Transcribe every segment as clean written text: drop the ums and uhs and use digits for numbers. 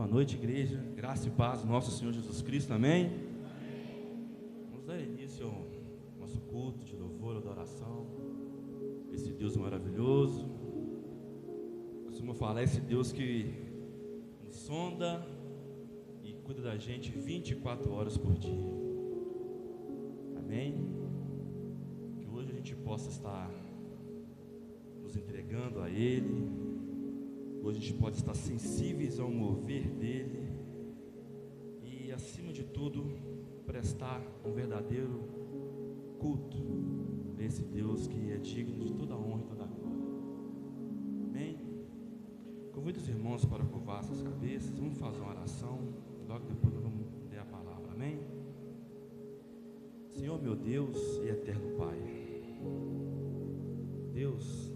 Boa noite, igreja. Graça e paz do nosso Senhor Jesus Cristo. Amém? Vamos dar início ao nosso culto de louvor e adoração. Esse Deus maravilhoso. Costumo falar, esse Deus que nos sonda e cuida da gente 24 horas por dia. Amém? Que hoje a gente possa estar nos entregando a Ele. Hoje a gente pode estar sensíveis ao mover dEle e, acima de tudo, prestar um verdadeiro culto a esse Deus que é digno de toda a honra e toda a glória. Amém? Convido os irmãos para curvar suas cabeças. Vamos fazer uma oração. Logo depois nós vamos ler a palavra. Amém? Senhor, meu Deus e eterno Pai, Deus,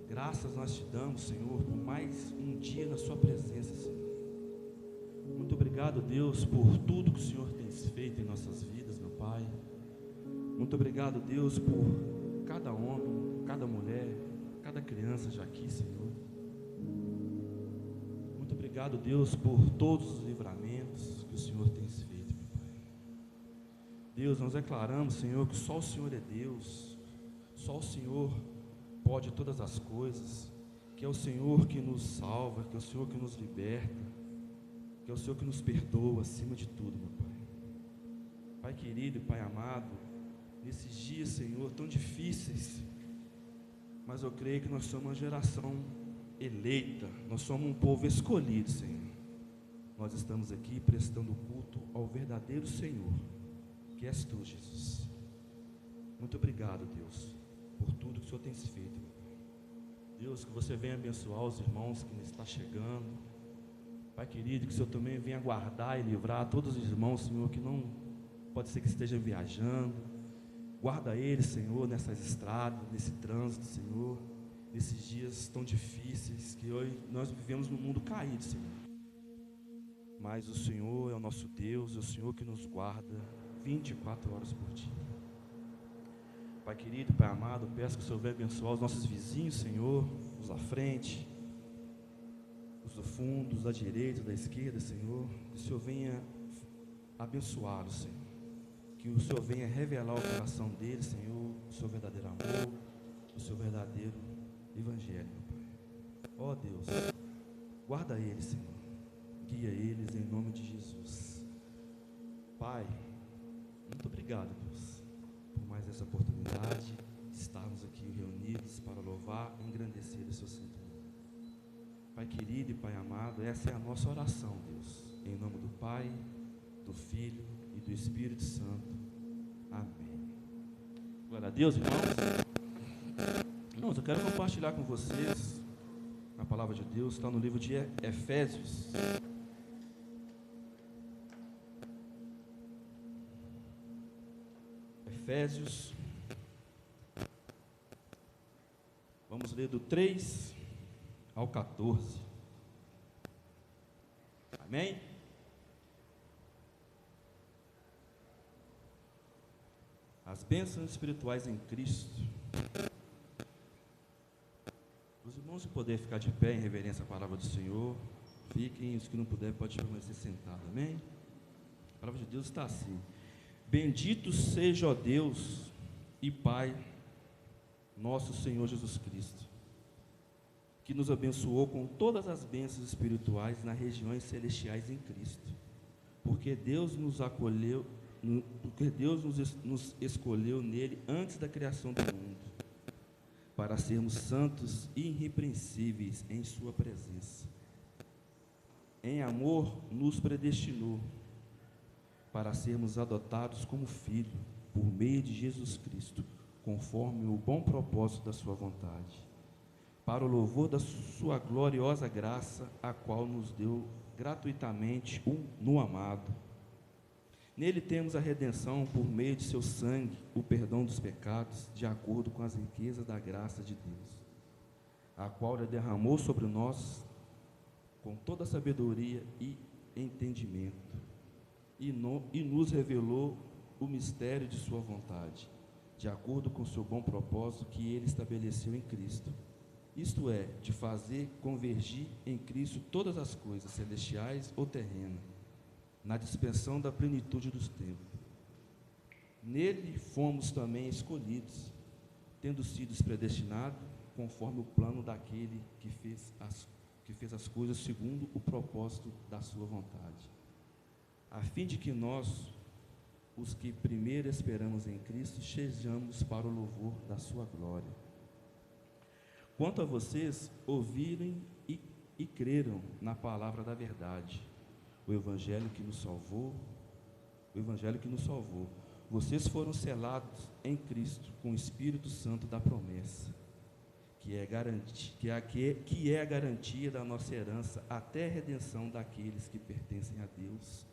graças nós te damos, Senhor, por mais um dia na sua presença, Senhor. Muito obrigado, Deus, por tudo que o Senhor tem feito em nossas vidas, meu Pai. Muito obrigado, Deus, por cada homem, cada mulher, cada criança já aqui, Senhor. Muito obrigado, Deus, por todos os livramentos que o Senhor tem feito, meu Pai. Deus, nós declaramos, Senhor, que só o Senhor é Deus, só o Senhor pode todas as coisas, que é o Senhor que nos salva, que é o Senhor que nos liberta, que é o Senhor que nos perdoa acima de tudo, meu Pai. Pai querido e Pai amado, nesses dias, Senhor, tão difíceis, mas eu creio que nós somos uma geração eleita, nós somos um povo escolhido, Senhor. Nós estamos aqui prestando culto ao verdadeiro Senhor, que és Tu, Jesus. Muito obrigado, Deus, por tudo que o Senhor tem feito, meu Pai. Deus, que você venha abençoar os irmãos que estão chegando. Pai querido, que o Senhor também venha guardar e livrar todos os irmãos, Senhor, que não pode ser que estejam viajando. Guarda eles, Senhor, nessas estradas, nesse trânsito, Senhor, nesses dias tão difíceis que hoje nós vivemos num mundo caído, Senhor. Mas o Senhor é o nosso Deus, é o Senhor que nos guarda 24 horas por dia. Pai querido, Pai amado, peço que o Senhor venha abençoar os nossos vizinhos, Senhor, os da frente, os do fundo, os da direita, da esquerda, Senhor. Que o Senhor venha abençoá-los, Senhor. Que o Senhor venha revelar o coração deles, Senhor, o seu verdadeiro amor, o seu verdadeiro evangelho, meu Pai. Ó Deus, guarda eles, Senhor. Guia eles em nome de Jesus. Pai, muito obrigado, Deus, por mais essa oportunidade de estarmos aqui reunidos para louvar e engrandecer o seu santo nome. Pai querido e Pai amado, essa é a nossa oração, Deus, em nome do Pai, do Filho e do Espírito Santo. Amém. Glória a Deus, irmãos. Irmãos, eu quero compartilhar com vocês a palavra de Deus, está no livro de Efésios. Efésios, vamos ler do 3 ao 14, amém? As bênçãos espirituais em Cristo. Os irmãos, se puderem ficar de pé em reverência à palavra do Senhor, fiquem, os que não puderem podem permanecer sentados, amém? A palavra de Deus está assim: bendito seja, ó Deus e Pai, nosso Senhor Jesus Cristo, que nos abençoou com todas as bênçãos espirituais nas regiões celestiais em Cristo, porque Deus nos escolheu nele antes da criação do mundo, para sermos santos e irrepreensíveis em sua presença. Em amor nos predestinou para sermos adotados como filho, por meio de Jesus Cristo, conforme o bom propósito da sua vontade, para o louvor da sua gloriosa graça, a qual nos deu gratuitamente no amado. Nele temos a redenção por meio de seu sangue, o perdão dos pecados, de acordo com as riquezas da graça de Deus, a qual ele derramou sobre nós com toda sabedoria e entendimento, e nos revelou o mistério de sua vontade, de acordo com o seu bom propósito que ele estabeleceu em Cristo, isto é, de fazer convergir em Cristo todas as coisas, celestiais ou terrenas, na dispensação da plenitude dos tempos. Nele fomos também escolhidos, tendo sido predestinados, conforme o plano daquele que fez as coisas segundo o propósito da sua vontade, a fim de que nós, os que primeiro esperamos em Cristo, sejamos para o louvor da sua glória. Quanto a vocês, ouviram e creram na palavra da verdade, o Evangelho que nos salvou. Vocês foram selados em Cristo com o Espírito Santo da promessa, que é a garantia da nossa herança até a redenção daqueles que pertencem a Deus,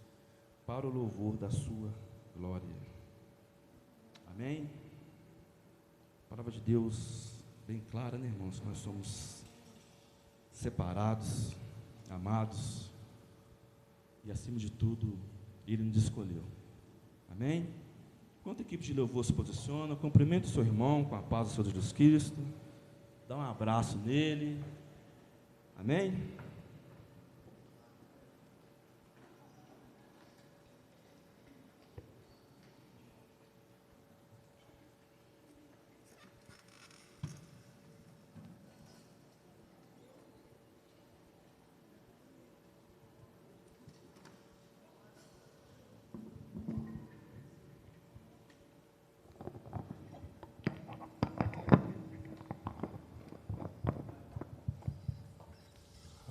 para o louvor da sua glória. Amém? A palavra de Deus bem clara, né, irmãos? Nós somos separados, amados, e acima de tudo, Ele nos escolheu. Amém? Enquanto a equipe de louvor se posiciona, cumprimento o seu irmão com a paz do Senhor Jesus Cristo, dá um abraço nele. Amém?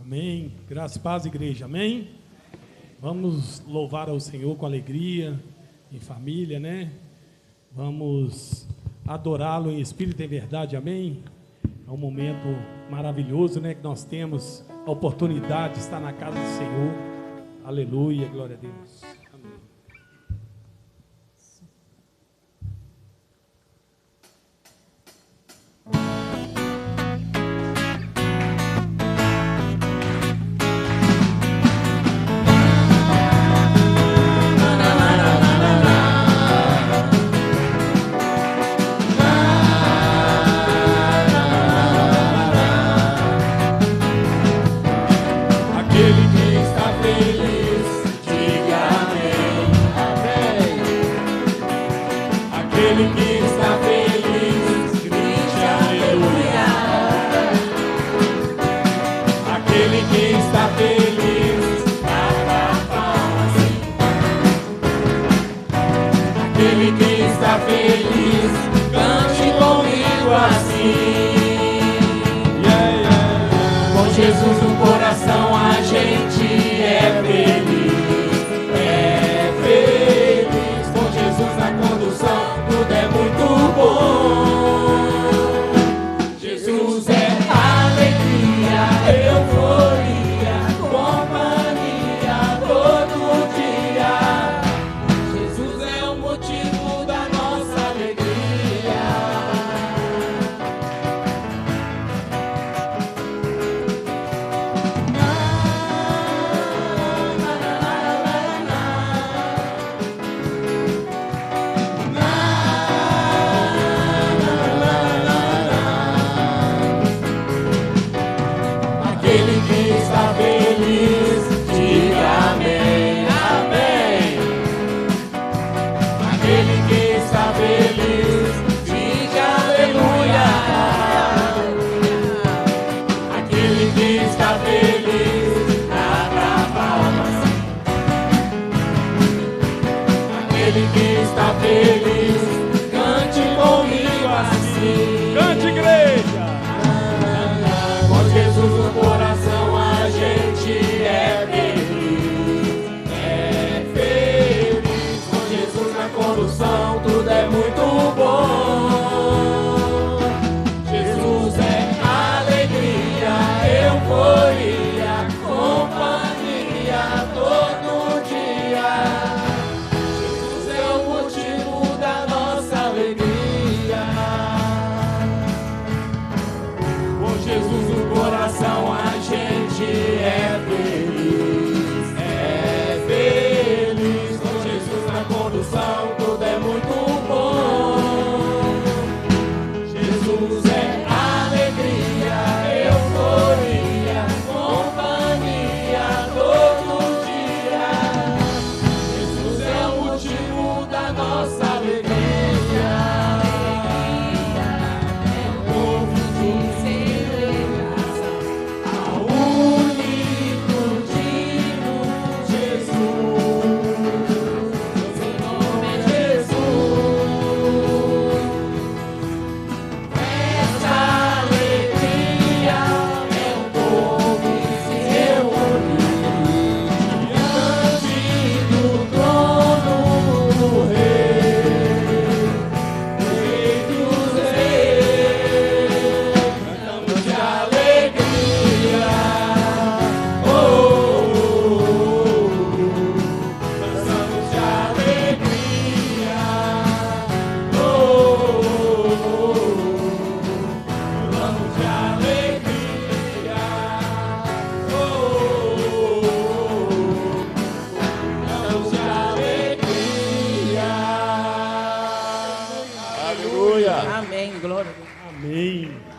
Amém. Graças e paz, igreja. Amém. Vamos louvar ao Senhor com alegria, em família, né? Vamos adorá-lo em espírito e em verdade. Amém. É um momento maravilhoso, né? Que nós temos a oportunidade de estar na casa do Senhor. Aleluia, glória a Deus. Amém. Jesus é o motivo da nossa alegria.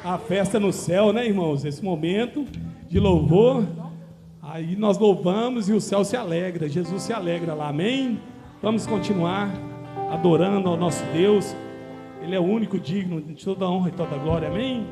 a festa no céu, né, irmãos? Esse momento de louvor. Aí nós louvamos e o céu se alegra, Jesus se alegra lá, amém? Vamos continuar adorando ao nosso Deus. Ele é o único digno de toda honra e toda glória, amém?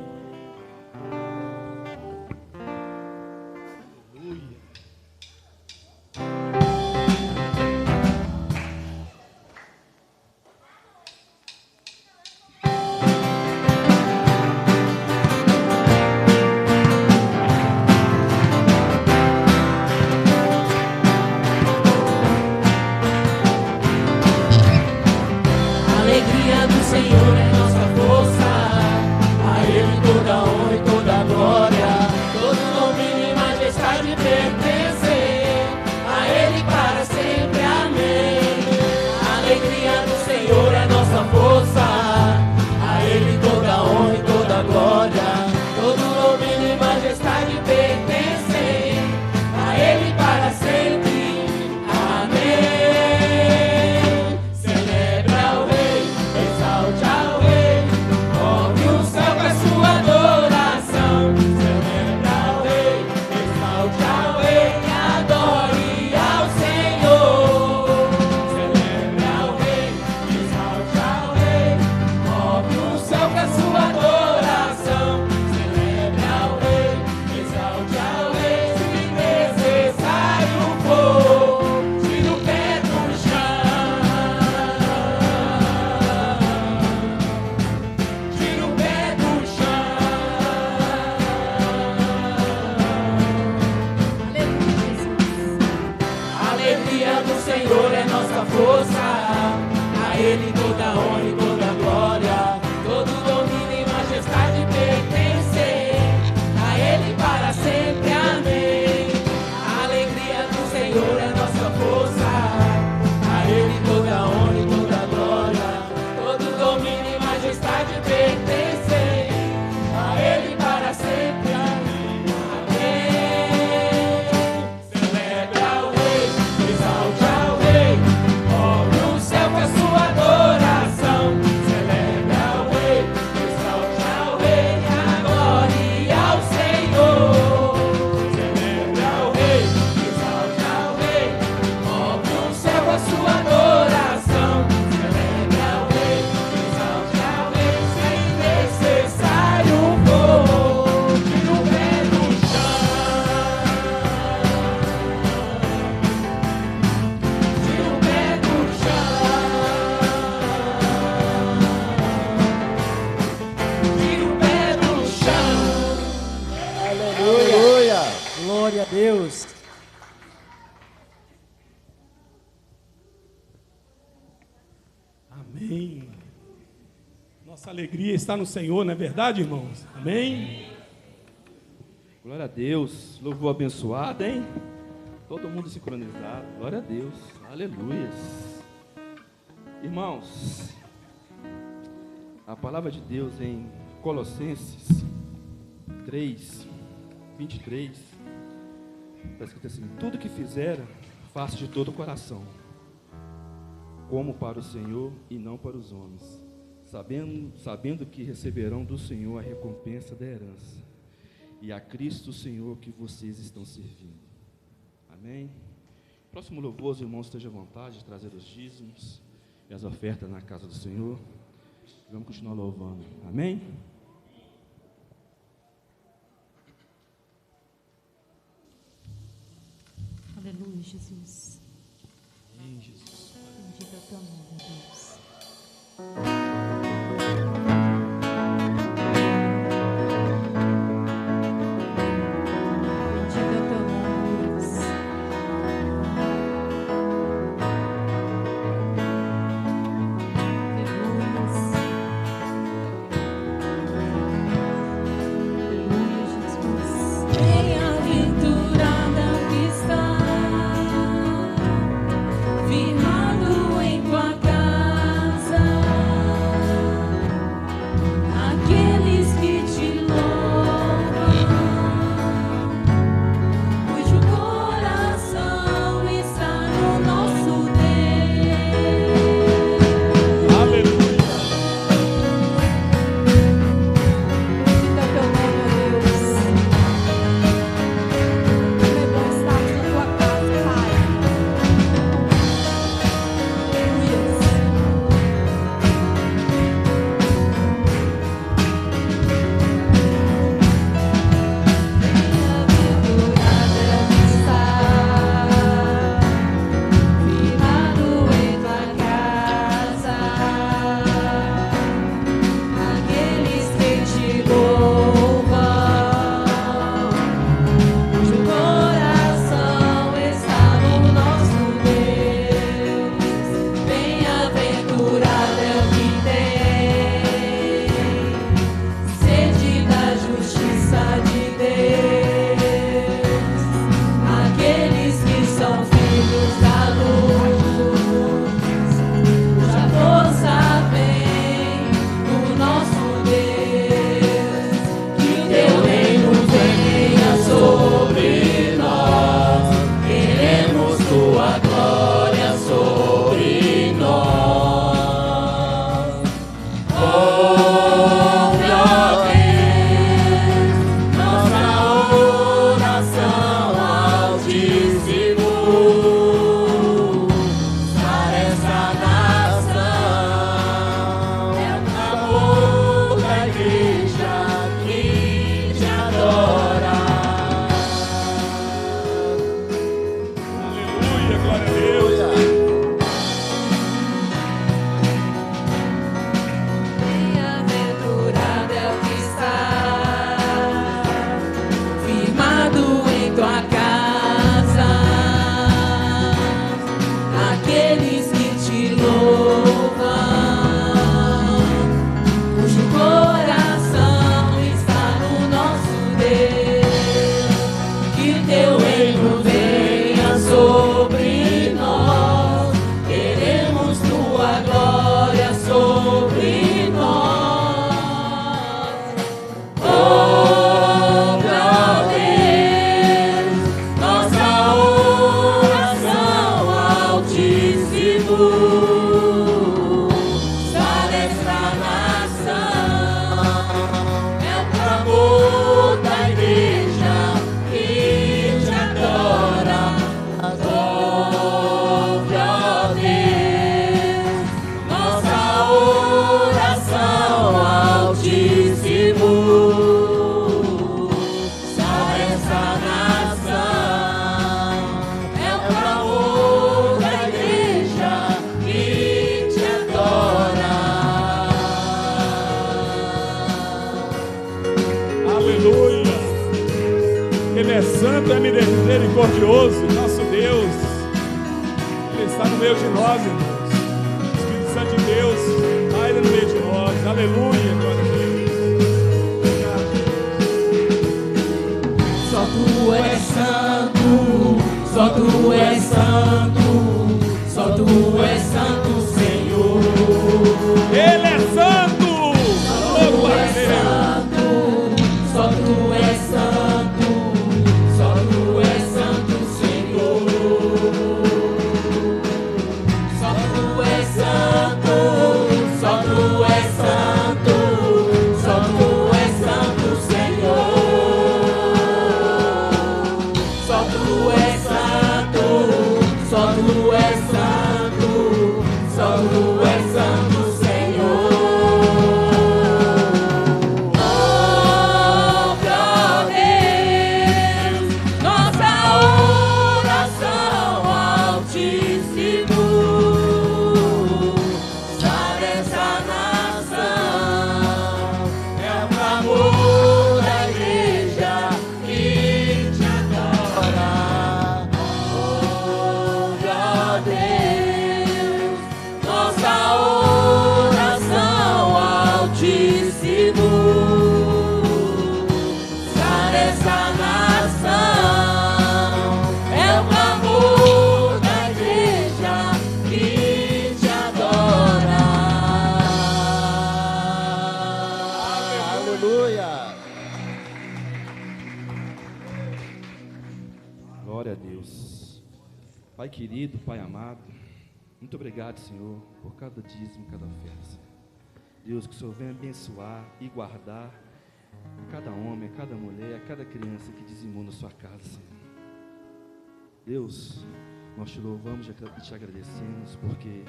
Glória a Deus. Amém. Nossa alegria está no Senhor, não é verdade, irmãos? Amém. Glória a Deus. Louvor abençoado, hein? Todo mundo sincronizado. Glória a Deus. Aleluias. Irmãos, a palavra de Deus em Colossenses 3, 23, está escrito assim: tudo que fizeram, faça de todo o coração, como para o Senhor e não para os homens, sabendo que receberão do Senhor a recompensa da herança, e a Cristo Senhor que vocês estão servindo. Amém? Próximo louvor, os irmãos estejam à vontade de trazer os dízimos e as ofertas na casa do Senhor. Vamos continuar louvando. Amém? Aleluia, Jesus. Amém, Jesus. Bendito é o teu nome, Deus. Bendito é o teu nome, Deus. Aleluia, Jesus. Bem-aventurada que está, firmado em tua casa, aqueles que te louvam, cujo coração está no nosso Deus. Aleluia. Bendito é o Sara esta nação, é o clamor da igreja que te adora. Ouve, ó Deus, nossa oração altíssimo. Sara esta nação, é o clamor da igreja que te adora. Aleluia. Ele é santo, é misericordioso, nosso Deus. Ele está no meio de nós, irmãos. O Espírito Santo de Deus está no meio de nós. Aleluia, glória a Deus. Só tu és santo, só tu és santo, só tu és santo, Senhor. Ele é santo. Oh, Tu glória a és Deus. santo, só tu és santo, só tu és santo, Senhor. Só tu és santo, só tu és santo, só tu és santo, Senhor. Só tu és santo, só tu és santo, só tu és santo, Senhor. Oh, Deus, nossa oração altíssimo. Sara essa nação, é o clamor da igreja que te adora. Oh, Deus, nossa oração altíssimo. Sara essa nação, é o clamor da igreja que te adora. Aleluia. Glória a Deus. Pai querido, Pai amado, muito obrigado, Senhor, por cada dízimo, cada oferta, Senhor. Deus, que o Senhor venha abençoar e guardar cada homem, cada mulher, cada criança que dizimou na sua casa, Senhor. Deus, nós te louvamos e te agradecemos porque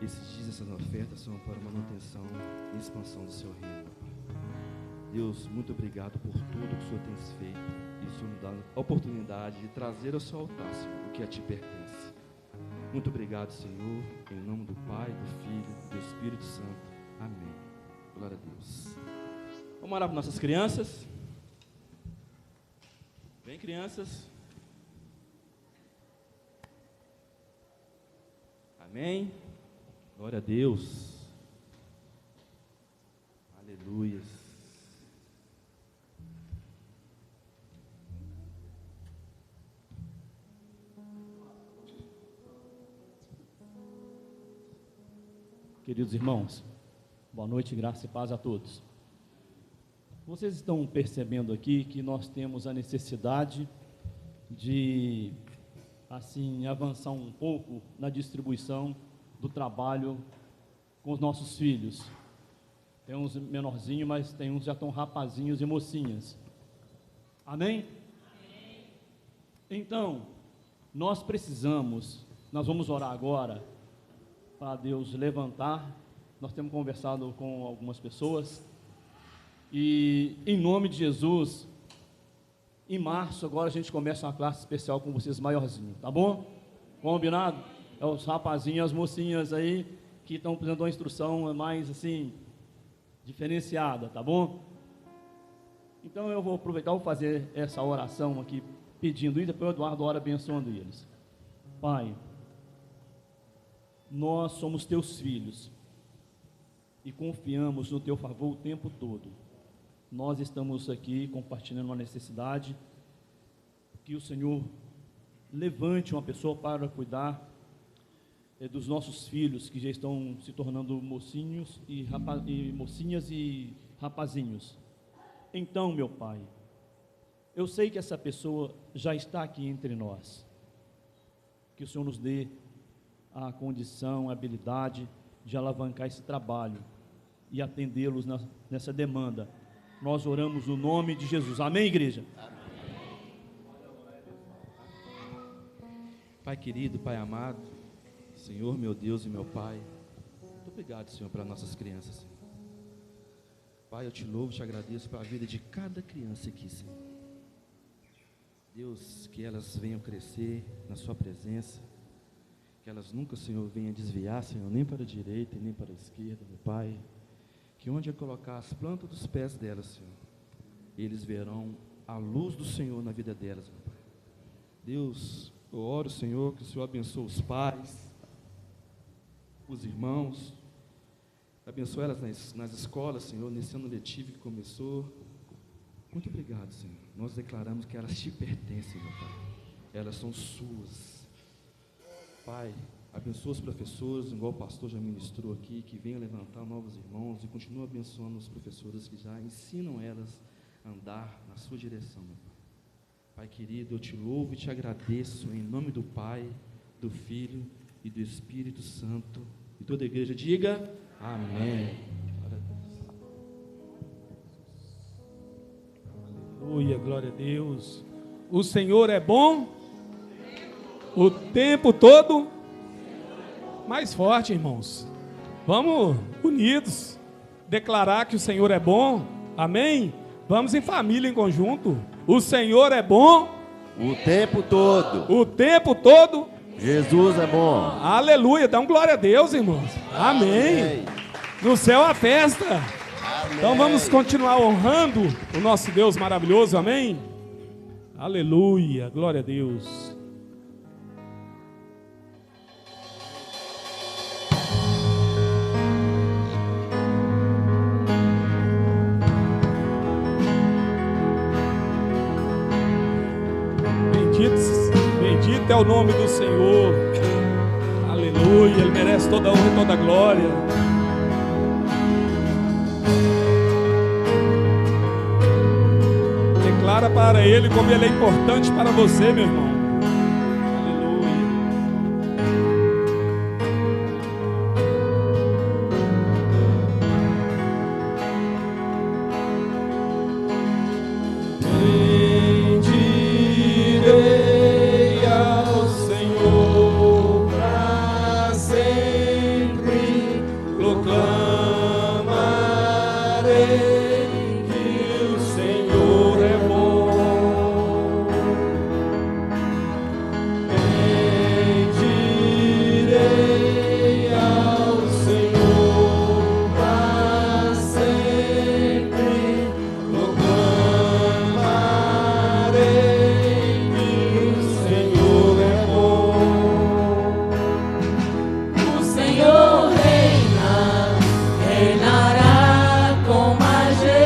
esses dízimos, essas ofertas são para a manutenção e expansão do seu reino, Pai. Deus, muito obrigado por tudo que o Senhor tem feito e o Senhor nos dá a oportunidade de trazer ao seu altar, Senhor, o que a ti pertence. Muito obrigado, Senhor, em nome do Pai, do Filho e do Espírito Santo. Amém. Glória a Deus. Vamos orar para nossas crianças. Vem, crianças. Amém. Glória a Deus. Aleluia. Queridos irmãos, boa noite, graça e paz a todos. Vocês estão percebendo aqui que nós temos a necessidade de, assim, avançar um pouco na distribuição do trabalho com os nossos filhos. Tem uns menorzinhos, mas tem uns já estão rapazinhos e mocinhas. Amém? Amém. Então, nós vamos orar agora para Deus levantar. Nós temos conversado com algumas pessoas e em nome de Jesus, em março agora a gente começa uma classe especial com vocês maiorzinhos, tá bom? Combinado? É os rapazinhos e as mocinhas aí que estão precisando de uma instrução mais assim, diferenciada, tá bom? Então eu vou aproveitar, vou fazer essa oração aqui, pedindo isso, depois o Eduardo ora abençoando eles. Pai, nós somos teus filhos e confiamos no teu favor o tempo todo. Nós estamos aqui compartilhando uma necessidade, que o Senhor levante uma pessoa para cuidar dos nossos filhos que já estão se tornando mocinhos e mocinhas e rapazinhos. Então, meu Pai, eu sei que essa pessoa já está aqui entre nós. Que o Senhor nos dê a condição, a habilidade de alavancar esse trabalho e atendê-los nessa demanda. Nós oramos no nome de Jesus. Amém, igreja? Pai querido, Pai amado, Senhor, meu Deus e meu Pai, muito obrigado, Senhor, para nossas crianças, Senhor. Pai, eu te louvo e te agradeço pela vida de cada criança aqui, Senhor. Deus, que elas venham crescer na sua presença, que elas nunca, Senhor, venham desviar, Senhor, nem para a direita e nem para a esquerda, meu Pai. Que onde eu colocar as plantas dos pés delas, Senhor, eles verão a luz do Senhor na vida delas, meu Pai. Deus, eu oro, Senhor, que o Senhor abençoe os pais, os irmãos, abençoe elas nas escolas, Senhor, nesse ano letivo que começou. Muito obrigado, Senhor. Nós declaramos que elas te pertencem, meu Pai. Elas são suas. Pai, abençoa os professores, igual o pastor já ministrou aqui, que venham levantar novos irmãos e continua abençoando os professores que já ensinam elas a andar na sua direção, meu Pai. Pai querido, eu te louvo e te agradeço em nome do Pai, do Filho e do Espírito Santo. E toda a igreja diga amém. Aleluia, glória a Deus. O Senhor é bom o tempo todo. Mais forte, irmãos. Vamos unidos declarar que o Senhor é bom. Amém? Vamos em família, em conjunto. O Senhor é bom o tempo todo. O tempo todo. Jesus é bom. Aleluia. Dá um glória a Deus, irmãos. Amém. Amém. No céu a festa. Amém. Então vamos continuar honrando o nosso Deus maravilhoso. Amém? Aleluia. Glória a Deus. Bendito é o nome do Senhor. Aleluia. Ele merece toda a honra e toda a glória. Declara para Ele como Ele é importante para você, meu irmão. Aleluia. Bendirei ao Senhor para sempre, proclamarei que o Senhor é bom. Bendirei ao Senhor para sempre, proclamarei que o Senhor é bom. O Senhor reina, reinará com majestade.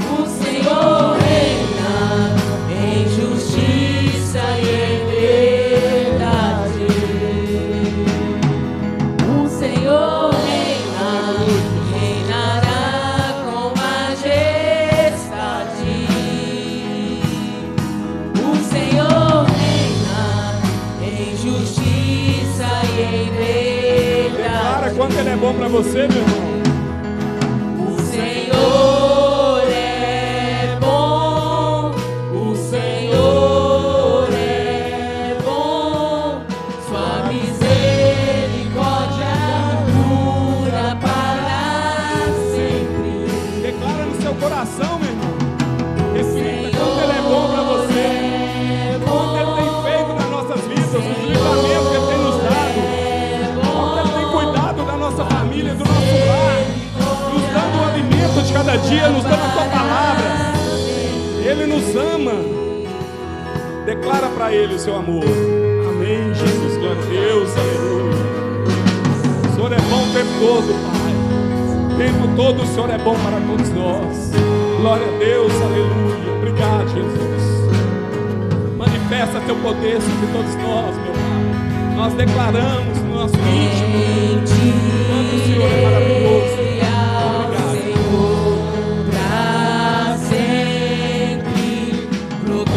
O Senhor reina em justiça e em verdade. O Senhor reina, reinará com majestade. O Senhor reina em justiça e em Declara verdade. quanto Ele é bom para você, meu irmão. O Senhor é bom, o Senhor é bom, sua misericórdia dura para sempre. Declara no seu coração, meu irmão. Reflita quanto Ele é bom para você. Quanto Ele tem feito nas nossas vidas, os livramentos que Ele tem nos dado. Quanto Ele tem cuidado da nossa família, do nosso lar. Nos dando o alimento de cada dia, nos dando a sua palavra. Ele nos ama. Declara para Ele o seu amor. Amém, Jesus, glória a Deus, aleluia. O Senhor é bom o tempo todo, Pai. O tempo todo o Senhor é bom para todos nós. Glória a Deus, aleluia. Obrigado, Jesus. Manifesta teu poder sobre todos nós, meu Pai. Nós declaramos no nosso íntimo quanto o Senhor é maravilhoso. Obrigado. Pra sempre proclamarei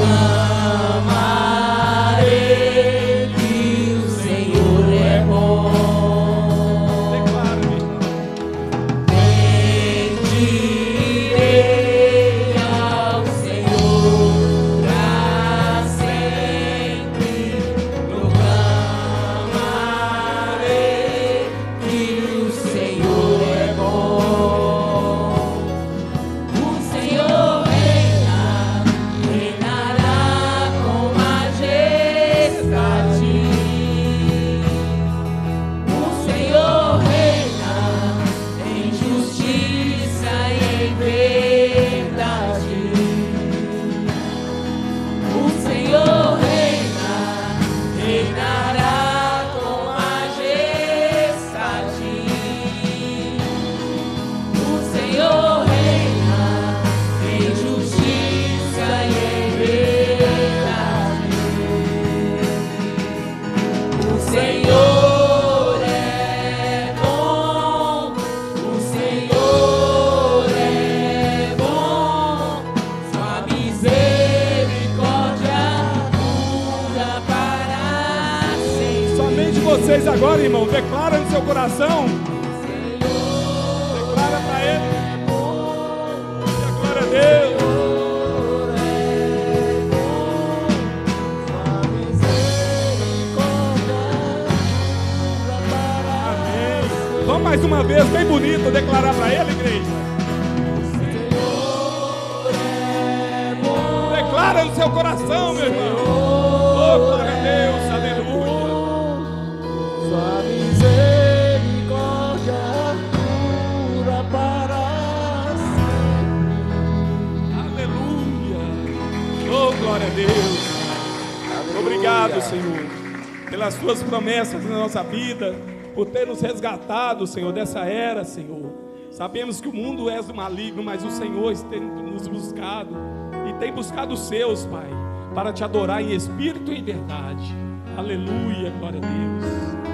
vocês agora, irmão, declara no seu coração. Declara para Ele. Glória a Deus. Amém. Vamos mais uma vez, bem bonito, declarar para Ele, igreja. Declara no seu coração, meu irmão. Oh, glória a Deus, aleluia. Sua misericórdia dura para sempre. Aleluia. Oh, glória a Deus. Obrigado, Senhor, pelas suas promessas na nossa vida, por ter nos resgatado, Senhor, dessa era, Senhor. Sabemos que o mundo é do maligno, mas o Senhor tem nos buscado e tem buscado os seus, Pai, para te adorar em espírito e em verdade. Aleluia, glória a Deus.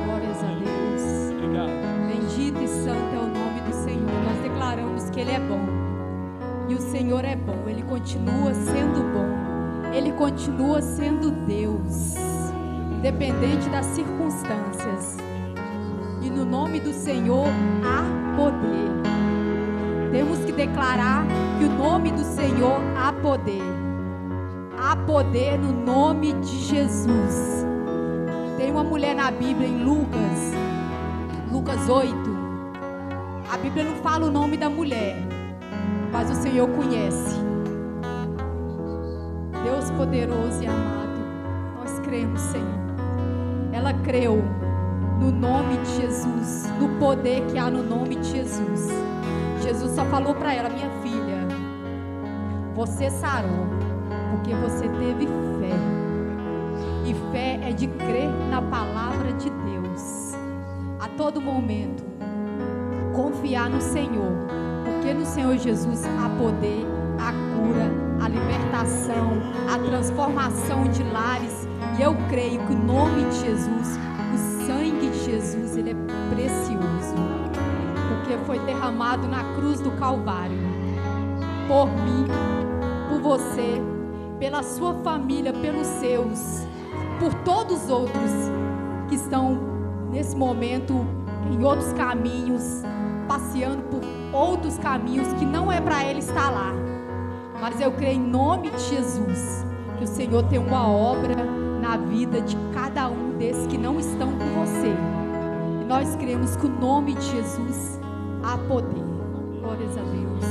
Glórias a Deus. Obrigado. Bendito e santo é o nome do Senhor. Nós declaramos que Ele é bom. E o Senhor é bom. Ele continua sendo bom. Ele continua sendo Deus, independente das circunstâncias. E no nome do Senhor há poder. Temos que declarar que o nome do Senhor há poder. Há poder no nome de Jesus. Tem uma mulher na Bíblia em Lucas 8. A Bíblia não fala o nome da mulher, mas o Senhor conhece. Deus poderoso e amado, nós cremos, Senhor. Ela creu no nome de Jesus, no poder que há no nome de Jesus. Jesus só falou para ela: minha filha, você sarou porque você teve fé. E fé é de crer na palavra de Deus. A todo momento, confiar no Senhor, porque no Senhor Jesus há poder, a cura, a libertação, a transformação de lares. E eu creio que o nome de Jesus, o sangue de Jesus, ele é precioso, porque foi derramado na cruz do Calvário, por mim, por você, pela sua família, pelos seus, por todos os outros que estão nesse momento em outros caminhos, passeando por outros caminhos que não é para ele estar lá. Mas eu creio em nome de Jesus que o Senhor tem uma obra na vida de cada um desses que não estão com você. E nós cremos que o nome de Jesus há poder. Glórias a Deus.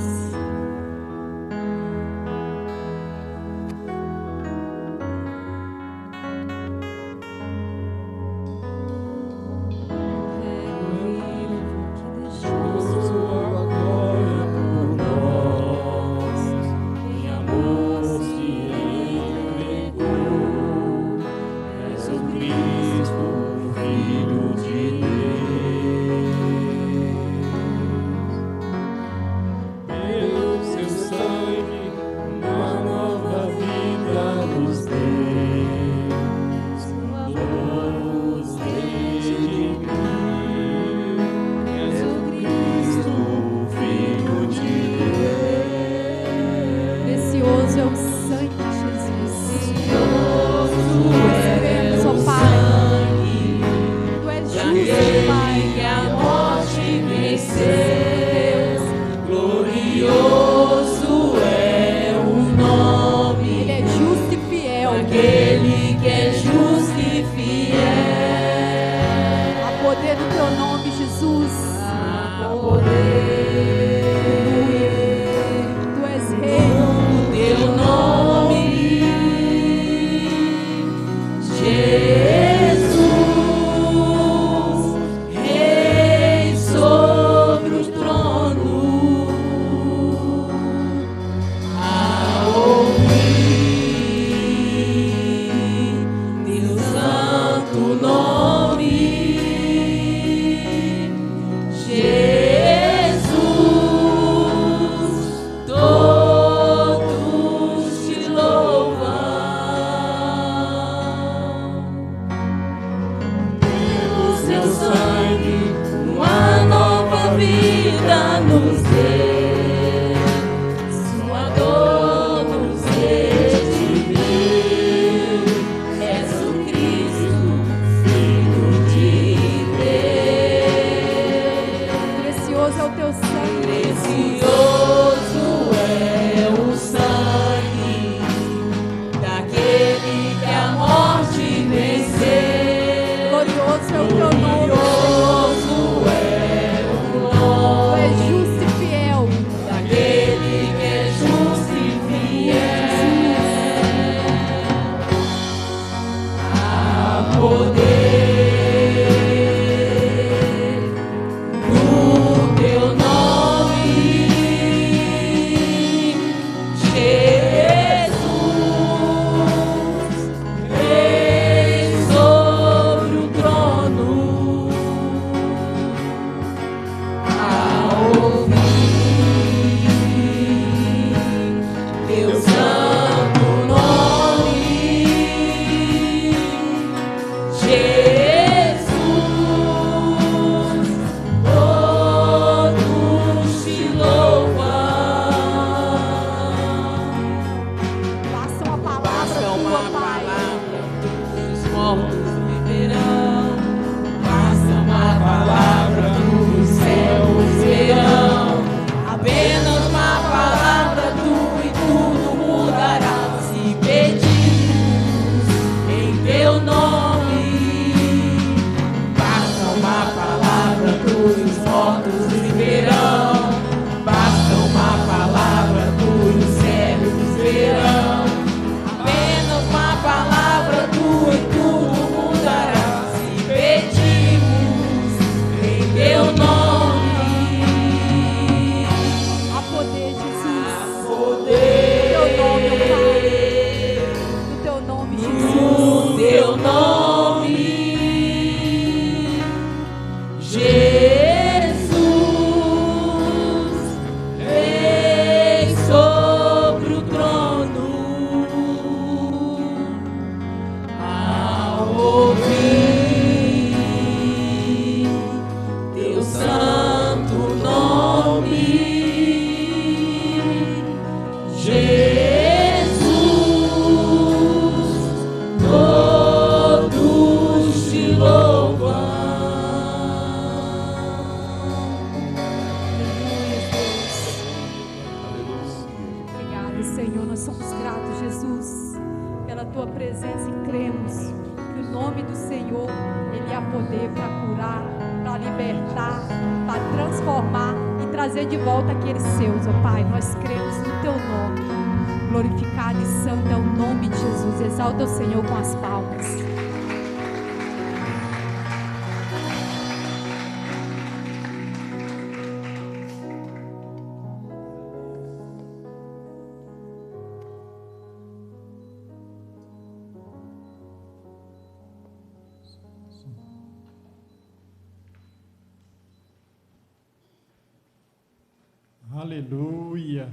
Aleluia,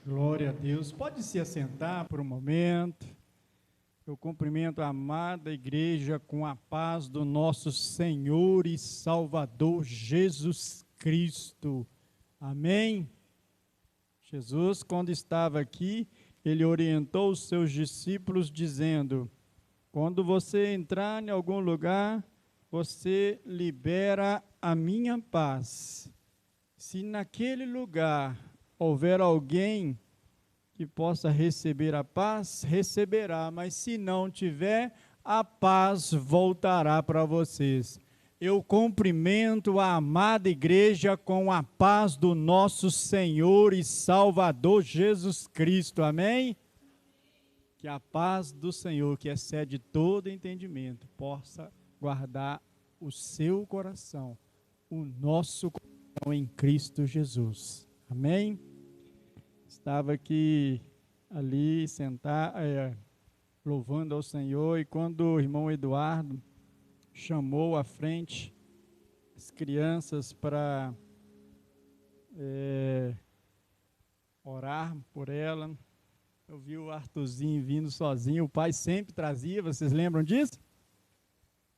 glória a Deus. Pode se assentar por um momento. Eu cumprimento a amada igreja com a paz do nosso Senhor e Salvador Jesus Cristo. Amém? Jesus, quando estava aqui, ele orientou os seus discípulos dizendo: quando você entrar em algum lugar, você libera a minha paz. Se naquele lugar houver alguém que possa receber a paz, receberá, mas se não tiver, a paz voltará para vocês. Eu cumprimento a amada igreja com a paz do nosso Senhor e Salvador Jesus Cristo, amém? Que a paz do Senhor, que excede todo entendimento, possa guardar o seu coração, o nosso coração em Cristo Jesus, amém? Estava aqui, ali, sentado, louvando ao Senhor, e quando o irmão Eduardo chamou à frente as crianças para orar por ela, eu vi o Arthurzinho vindo sozinho, o pai sempre trazia, vocês lembram disso?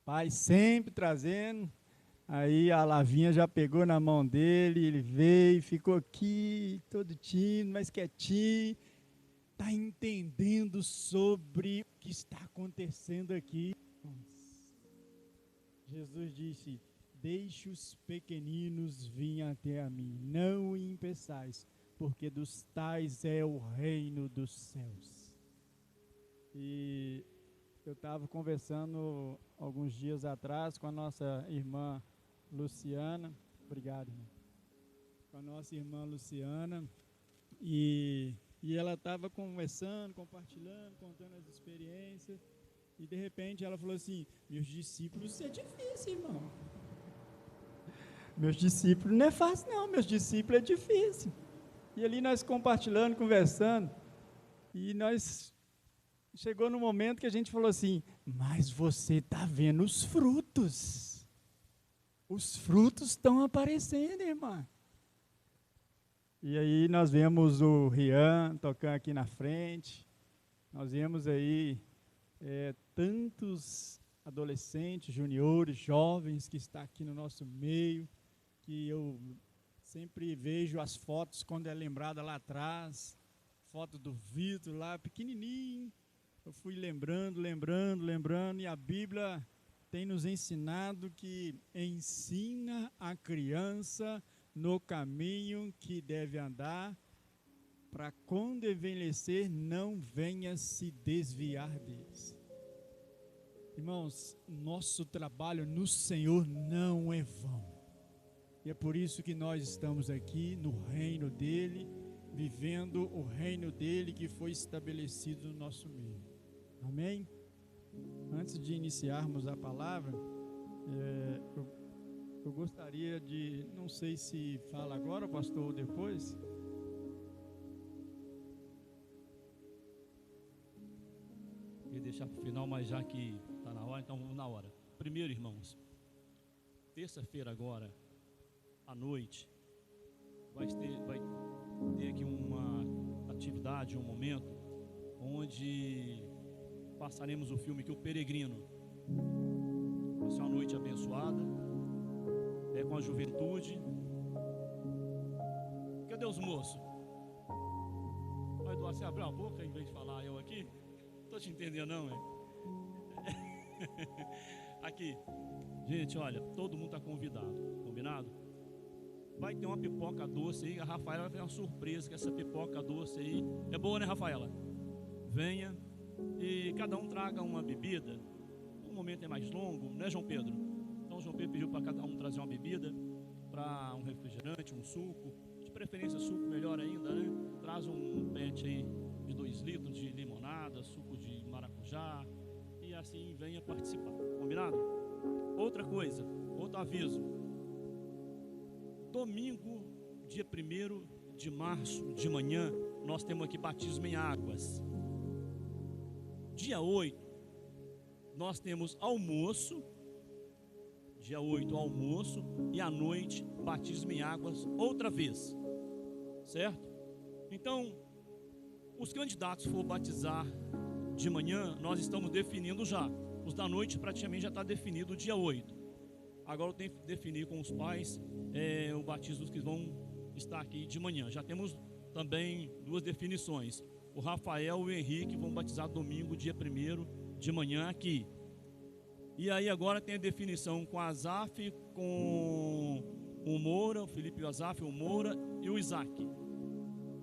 Pai sempre trazendo. Aí a Lavinha já pegou na mão dele, ele veio, ficou aqui, todo tímido, mas quietinho, está entendendo sobre o que está acontecendo aqui. Jesus disse: deixe os pequeninos virem até a mim, não impeçais, porque dos tais é o reino dos céus. E eu estava conversando alguns dias atrás com a nossa irmã Luciana, obrigado, irmão, com a nossa irmã Luciana, e ela estava conversando, compartilhando, contando as experiências, E de repente ela falou assim: meus discípulos, isso é difícil, irmão. Meus discípulos não é fácil não, meus discípulos é difícil. E ali nós compartilhando, conversando, e nós chegou no momento que a gente falou assim: mas você está vendo os frutos. Os frutos estão aparecendo, irmã. E aí nós vemos o Rian tocando aqui na frente. Nós vemos aí tantos adolescentes, juniores, jovens que estão aqui no nosso meio, que eu sempre vejo as fotos quando é lembrada lá atrás, foto do Vitor lá pequenininho. Eu fui lembrando, e a Bíblia tem nos ensinado que ensina a criança no caminho que deve andar, para quando envelhecer não venha se desviar deles. Irmãos, nosso trabalho no Senhor não é vão. E é por isso que nós estamos aqui no reino dele, vivendo o reino dele que foi estabelecido no nosso meio. Amém? Antes de iniciarmos a palavra, eu gostaria de, não sei se fala agora, pastor, ou depois. Ia deixar para o final, mas já que está na hora, então vamos na hora. Primeiro, irmãos, terça-feira agora, à noite, vai ter aqui uma atividade, um momento, onde passaremos o filme aqui, O Peregrino. Vai ser uma noite abençoada, com a juventude. Cadê os moços? Vai doar, você abriu a boca em vez de falar eu aqui? Não estou te entendendo não, Aqui, gente, olha, todo mundo está convidado, combinado? Vai ter uma pipoca doce aí, a Rafaela vai ter uma surpresa com essa pipoca doce aí. É boa, né, Rafaela? Venha e cada um traga uma bebida. O momento é mais longo, né, João Pedro? Então, João Pedro pediu para cada um trazer uma bebida, para um refrigerante, um suco, de preferência suco melhor ainda, né? Traz um pet aí de 2 litros de limonada, suco de maracujá, e assim venha participar, combinado? Outra coisa, outro aviso: domingo, dia 1º de março, de manhã, nós temos aqui batismo em águas. Dia 8, nós temos almoço. Dia 8, almoço. E à noite, batismo em águas outra vez. Certo? Então, os candidatos que for batizar de manhã, nós estamos definindo já. Os da noite praticamente já está definido dia 8. Agora eu tenho que definir com os pais o batismo dos que vão estar aqui de manhã. Já temos também 2 definições. O Rafael e o Henrique vão batizar domingo, dia 1º de manhã aqui. E aí agora tem a definição com a Azaf, com o Moura, o Felipe e o Azaf, o Moura e o Isaac.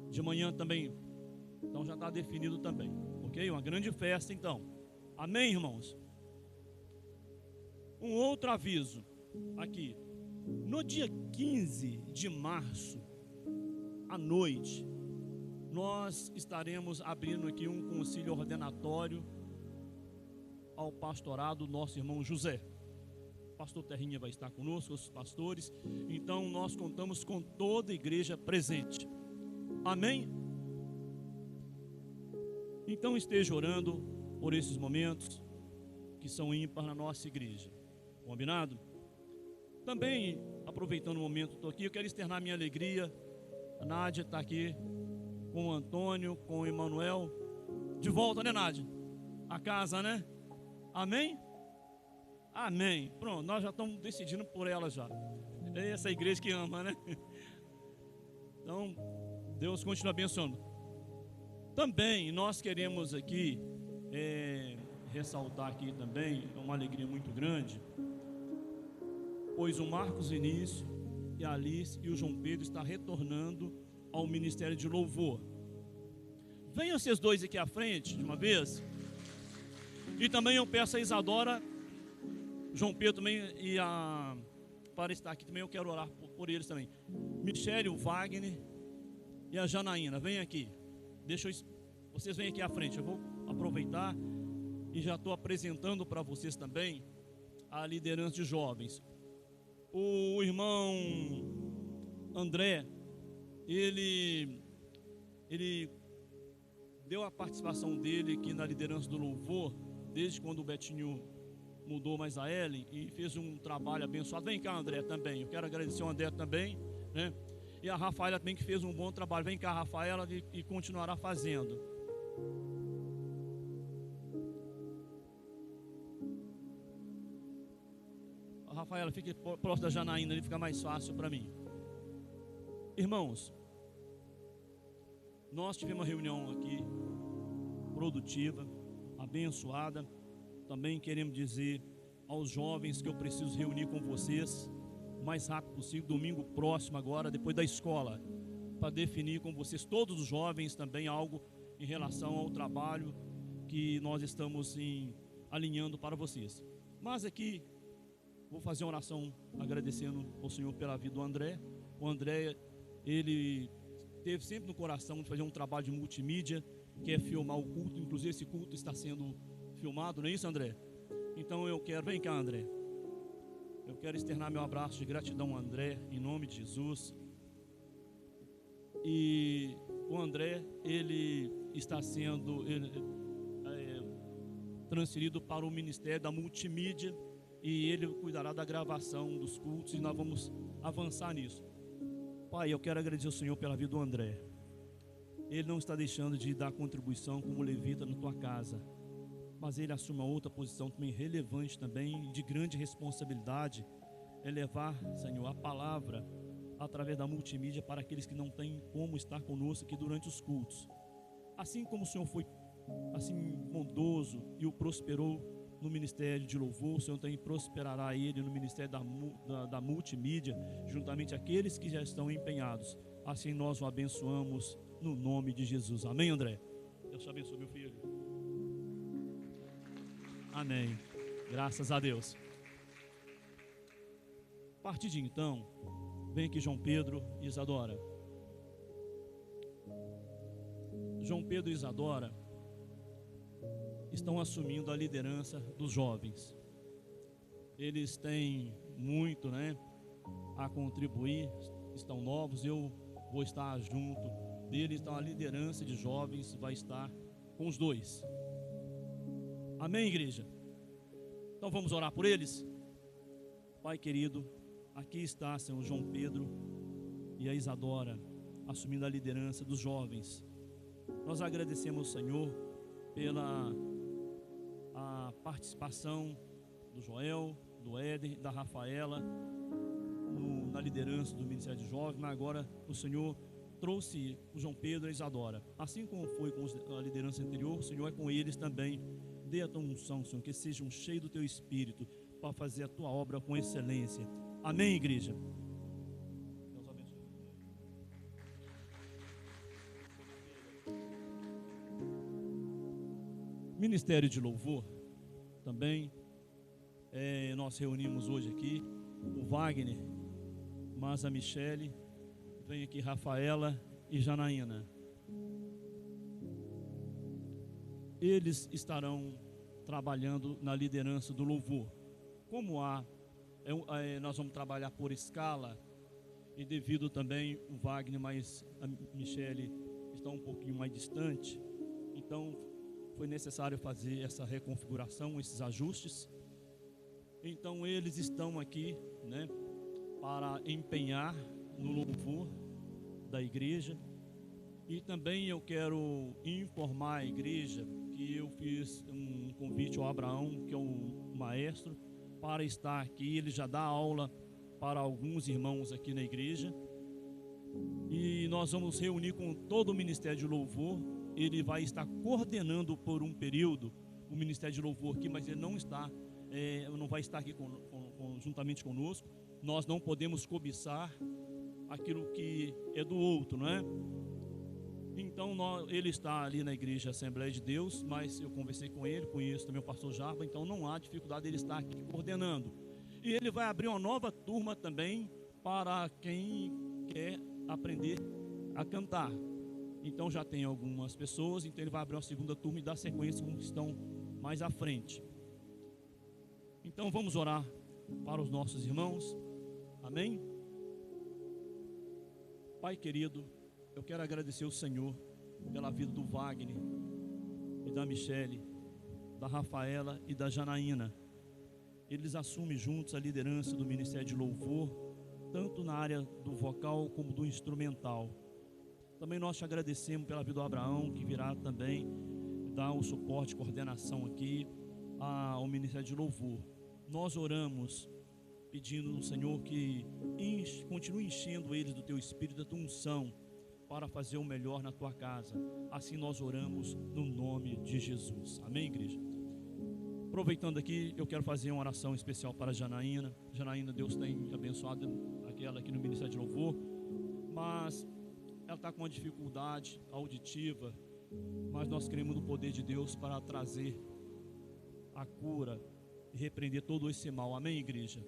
De manhã também. Então já está definido também. Ok? Uma grande festa então. Amém, irmãos? Um outro aviso aqui. No dia 15 de março, à noite, nós estaremos abrindo aqui um concílio ordenatório ao pastorado do nosso irmão José. O pastor Terrinha vai estar conosco, os pastores. Então nós contamos com toda a igreja presente. Amém? Então esteja orando por esses momentos que são ímpares na nossa igreja. Combinado? Também, aproveitando o momento que estou aqui, eu quero externar minha alegria. A Nádia está aqui com o Antônio, com o Emanuel. De volta, né, Nádia? A casa, né? Amém? Amém. Pronto, nós já estamos decidindo por ela já. É essa igreja que ama, né? Então, Deus continue abençoando. Também nós queremos aqui ressaltar aqui também, é uma alegria muito grande, pois o Marcos Vinícius e a Alice e o João Pedro estão retornando ao Ministério de Louvor. Venham vocês dois aqui à frente de uma vez. E também eu peço a Isadora, João Pedro também para estar aqui também, eu quero orar por eles também. Michele, o Wagner e a Janaína, vem aqui. Vocês vêm aqui à frente, eu vou aproveitar e já estou apresentando para vocês também a liderança de jovens. O irmão André, ele deu a participação dele aqui na liderança do louvor, desde quando o Betinho mudou mais a Ellen, e fez um trabalho abençoado. Vem cá, André, também. Eu quero agradecer ao André também, né? E a Rafaela também, que fez um bom trabalho. Vem cá, Rafaela, e continuará fazendo. A Rafaela, fique próximo da Janaína, ele fica mais fácil para mim. Irmãos, nós tivemos uma reunião aqui produtiva, abençoada. Também queremos dizer aos jovens que eu preciso reunir com vocês o mais rápido possível, domingo próximo agora, depois da escola, para definir com vocês, todos os jovens, também algo em relação ao trabalho que nós estamos alinhando para vocês. Mas aqui, vou fazer uma oração agradecendo ao Senhor pela vida do André. O André, ele teve sempre no coração de fazer um trabalho de multimídia, que é filmar o culto. Inclusive esse culto está sendo filmado, não é isso, André? Então eu quero, vem cá, André, eu quero externar meu abraço de gratidão ao André, em nome de Jesus. E o André, ele está sendo transferido para o ministério da multimídia, e ele cuidará da gravação dos cultos, e nós vamos avançar nisso. Pai, eu quero agradecer ao Senhor pela vida do André. Ele não está deixando de dar contribuição como levita na tua casa, mas ele assume uma outra posição também relevante, também de grande responsabilidade, é levar, Senhor, a palavra através da multimídia para aqueles que não têm como estar conosco aqui durante os cultos. Assim como o Senhor foi assim bondoso e o prosperou no ministério de louvor, o Senhor também prosperará ele no ministério da multimídia, juntamente aqueles que já estão empenhados. Assim nós o abençoamos no nome de Jesus. Amém, André? Deus te abençoe, meu filho. Amém. Graças a Deus. A partir de então, vem aqui João Pedro e Isadora. João Pedro e Isadora estão assumindo a liderança dos jovens. Eles têm muito, a contribuir, estão novos, eu vou estar junto deles, então a liderança de jovens vai estar com os dois. Amém, igreja? Então vamos orar por eles? Pai querido, aqui está, Senhor, João Pedro e a Isadora assumindo a liderança dos jovens. Nós agradecemos, Senhor, pela a participação do Joel, do Éder, da Rafaela na liderança do Ministério de Jovens, mas agora o Senhor trouxe o João Pedro e a Isadora. Assim como foi com a liderança anterior, o Senhor é com eles também. Dê a tua unção, Senhor, que sejam cheios do teu Espírito para fazer a tua obra com excelência. Amém, igreja? Deus abençoe. Ministério de louvor também, nós reunimos hoje aqui o Wagner, mas a Michele, vem aqui Rafaela e Janaína. Eles estarão trabalhando na liderança do louvor. Como nós vamos trabalhar por escala, e devido também o Wagner, mas a Michele está um pouquinho mais distante, então foi necessário fazer essa reconfiguração, esses ajustes. Então eles estão aqui, para empenhar no louvor da igreja. E também eu quero informar a igreja que eu fiz um convite ao Abraão, que é o maestro, para estar aqui. Ele já dá aula para alguns irmãos aqui na igreja. E nós vamos reunir com todo o Ministério de Louvor. Ele vai estar coordenando por um período o Ministério de Louvor aqui, mas ele não vai estar aqui juntamente conosco. Nós não podemos cobiçar aquilo que é do outro, Então ele está ali na igreja Assembleia de Deus, mas eu conversei com ele, conheço também o pastor Jarba, então não há dificuldade dele estar aqui coordenando. E ele vai abrir uma nova turma também para quem quer aprender a cantar. Então já tem algumas pessoas, então ele vai abrir uma segunda turma e dar sequência com os que estão mais à frente. Então vamos orar para os nossos irmãos. Amém? Pai querido, eu quero agradecer ao Senhor pela vida do Wagner e da Michele, da Rafaela e da Janaína. Eles assumem juntos a liderança do Ministério de Louvor, tanto na área do vocal como do instrumental. Também nós te agradecemos pela vida do Abraão, que virá também dar o suporte e coordenação aqui ao Ministério de Louvor. Nós oramos pedindo ao Senhor que continue enchendo eles do teu Espírito, da tua unção, para fazer o melhor na tua casa. Assim nós oramos no nome de Jesus. Amém, igreja? Aproveitando aqui, eu quero fazer uma oração especial para a Janaína. Janaína, Deus tem abençoado aquela aqui no Ministério de Louvor, mas ela está com uma dificuldade auditiva, mas nós cremos no poder de Deus para trazer a cura e repreender todo esse mal. Amém, igreja?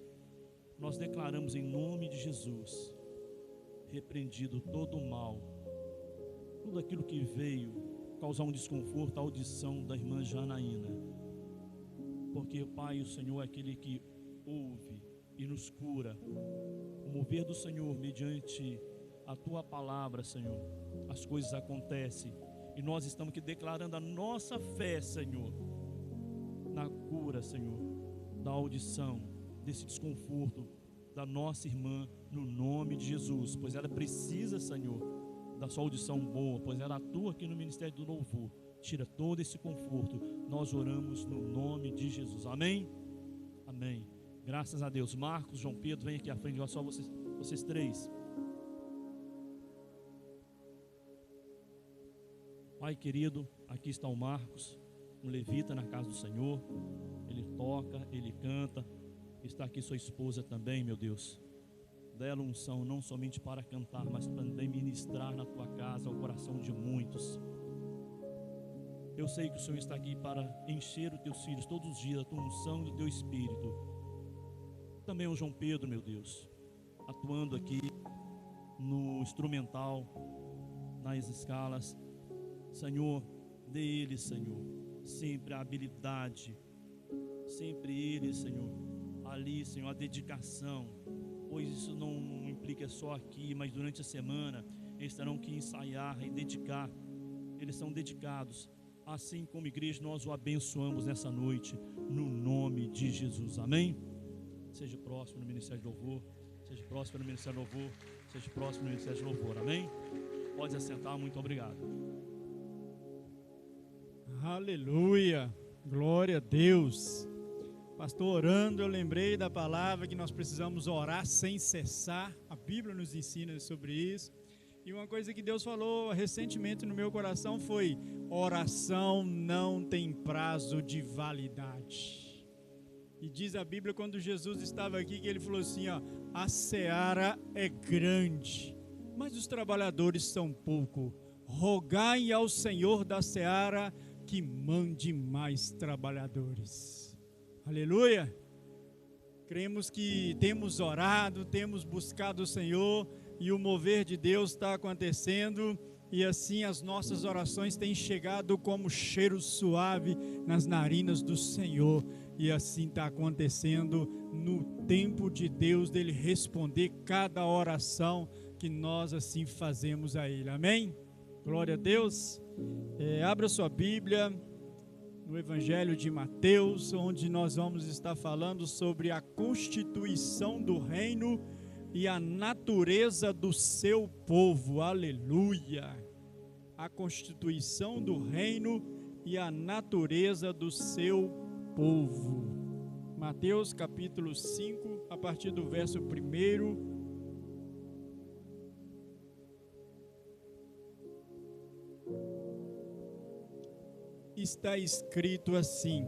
Nós declaramos em nome de Jesus, repreendido todo o mal, tudo aquilo que veio causar um desconforto à audição da irmã Janaína, porque Pai, o Senhor é aquele que ouve e nos cura. O mover do Senhor mediante a tua palavra, Senhor, as coisas acontecem, e nós estamos aqui declarando a nossa fé, Senhor, na cura, Senhor, da audição, desse desconforto da nossa irmã, no nome de Jesus, pois ela precisa, Senhor, da sua audição boa, pois ela atua aqui no Ministério do Louvor. Tira todo esse conforto. Nós oramos no nome de Jesus. Amém? Amém. Graças a Deus. Marcos, João Pedro, vem aqui à frente. Olha só vocês três. Pai querido, aqui está o Marcos, um levita na casa do Senhor. Ele toca, ele canta. Está aqui sua esposa também, meu Deus. Dela unção não somente para cantar, mas também ministrar na tua casa ao coração de muitos. Eu sei que o Senhor está aqui para encher os teus filhos todos os dias, a tua unção do teu Espírito. Também o João Pedro, meu Deus, atuando aqui no instrumental, nas escalas. Senhor, dê ele, Senhor, sempre a habilidade, sempre ele, Senhor, ali, Senhor, a dedicação, pois isso não implica só aqui, mas durante a semana eles terão que ensaiar e dedicar. Eles são dedicados. Assim como igreja, nós o abençoamos nessa noite, no nome de Jesus. Amém? Seja próximo no Ministério de Louvor, seja próximo no Ministério de Louvor, seja próximo no Ministério de Louvor. Amém? Pode assentar, muito obrigado. Aleluia, glória a Deus. Pastor, orando, eu lembrei da palavra que nós precisamos orar sem cessar. A Bíblia nos ensina sobre isso. E uma coisa que Deus falou recentemente no meu coração foi: oração não tem prazo de validade. E diz a Bíblia, quando Jesus estava aqui, que ele falou assim, ó: a seara é grande, mas os trabalhadores são pouco. Rogai ao Senhor da seara que mande mais trabalhadores. Aleluia. Cremos que temos orado, temos buscado o Senhor, e o mover de Deus está acontecendo, e assim as nossas orações têm chegado como cheiro suave nas narinas do Senhor, e assim está acontecendo no tempo de Deus, dele responder cada oração que nós assim fazemos a Ele. Amém? Glória a Deus. Abra sua Bíblia no Evangelho de Mateus, onde nós vamos estar falando sobre a constituição do reino e a natureza do seu povo. Aleluia! A constituição do reino e a natureza do seu povo. Mateus capítulo 5, a partir do verso 1. Está escrito assim: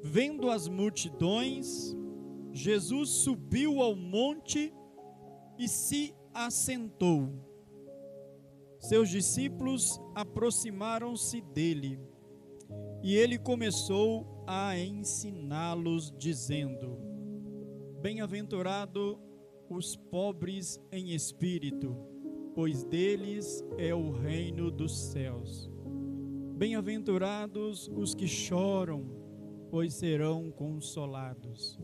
vendo as multidões, Jesus subiu ao monte e se assentou. Seus discípulos aproximaram-se dele, e ele começou a ensiná-los, dizendo: bem-aventurado os pobres em espírito, pois deles é o reino dos céus. Bem-aventurados os que choram, pois serão consolados.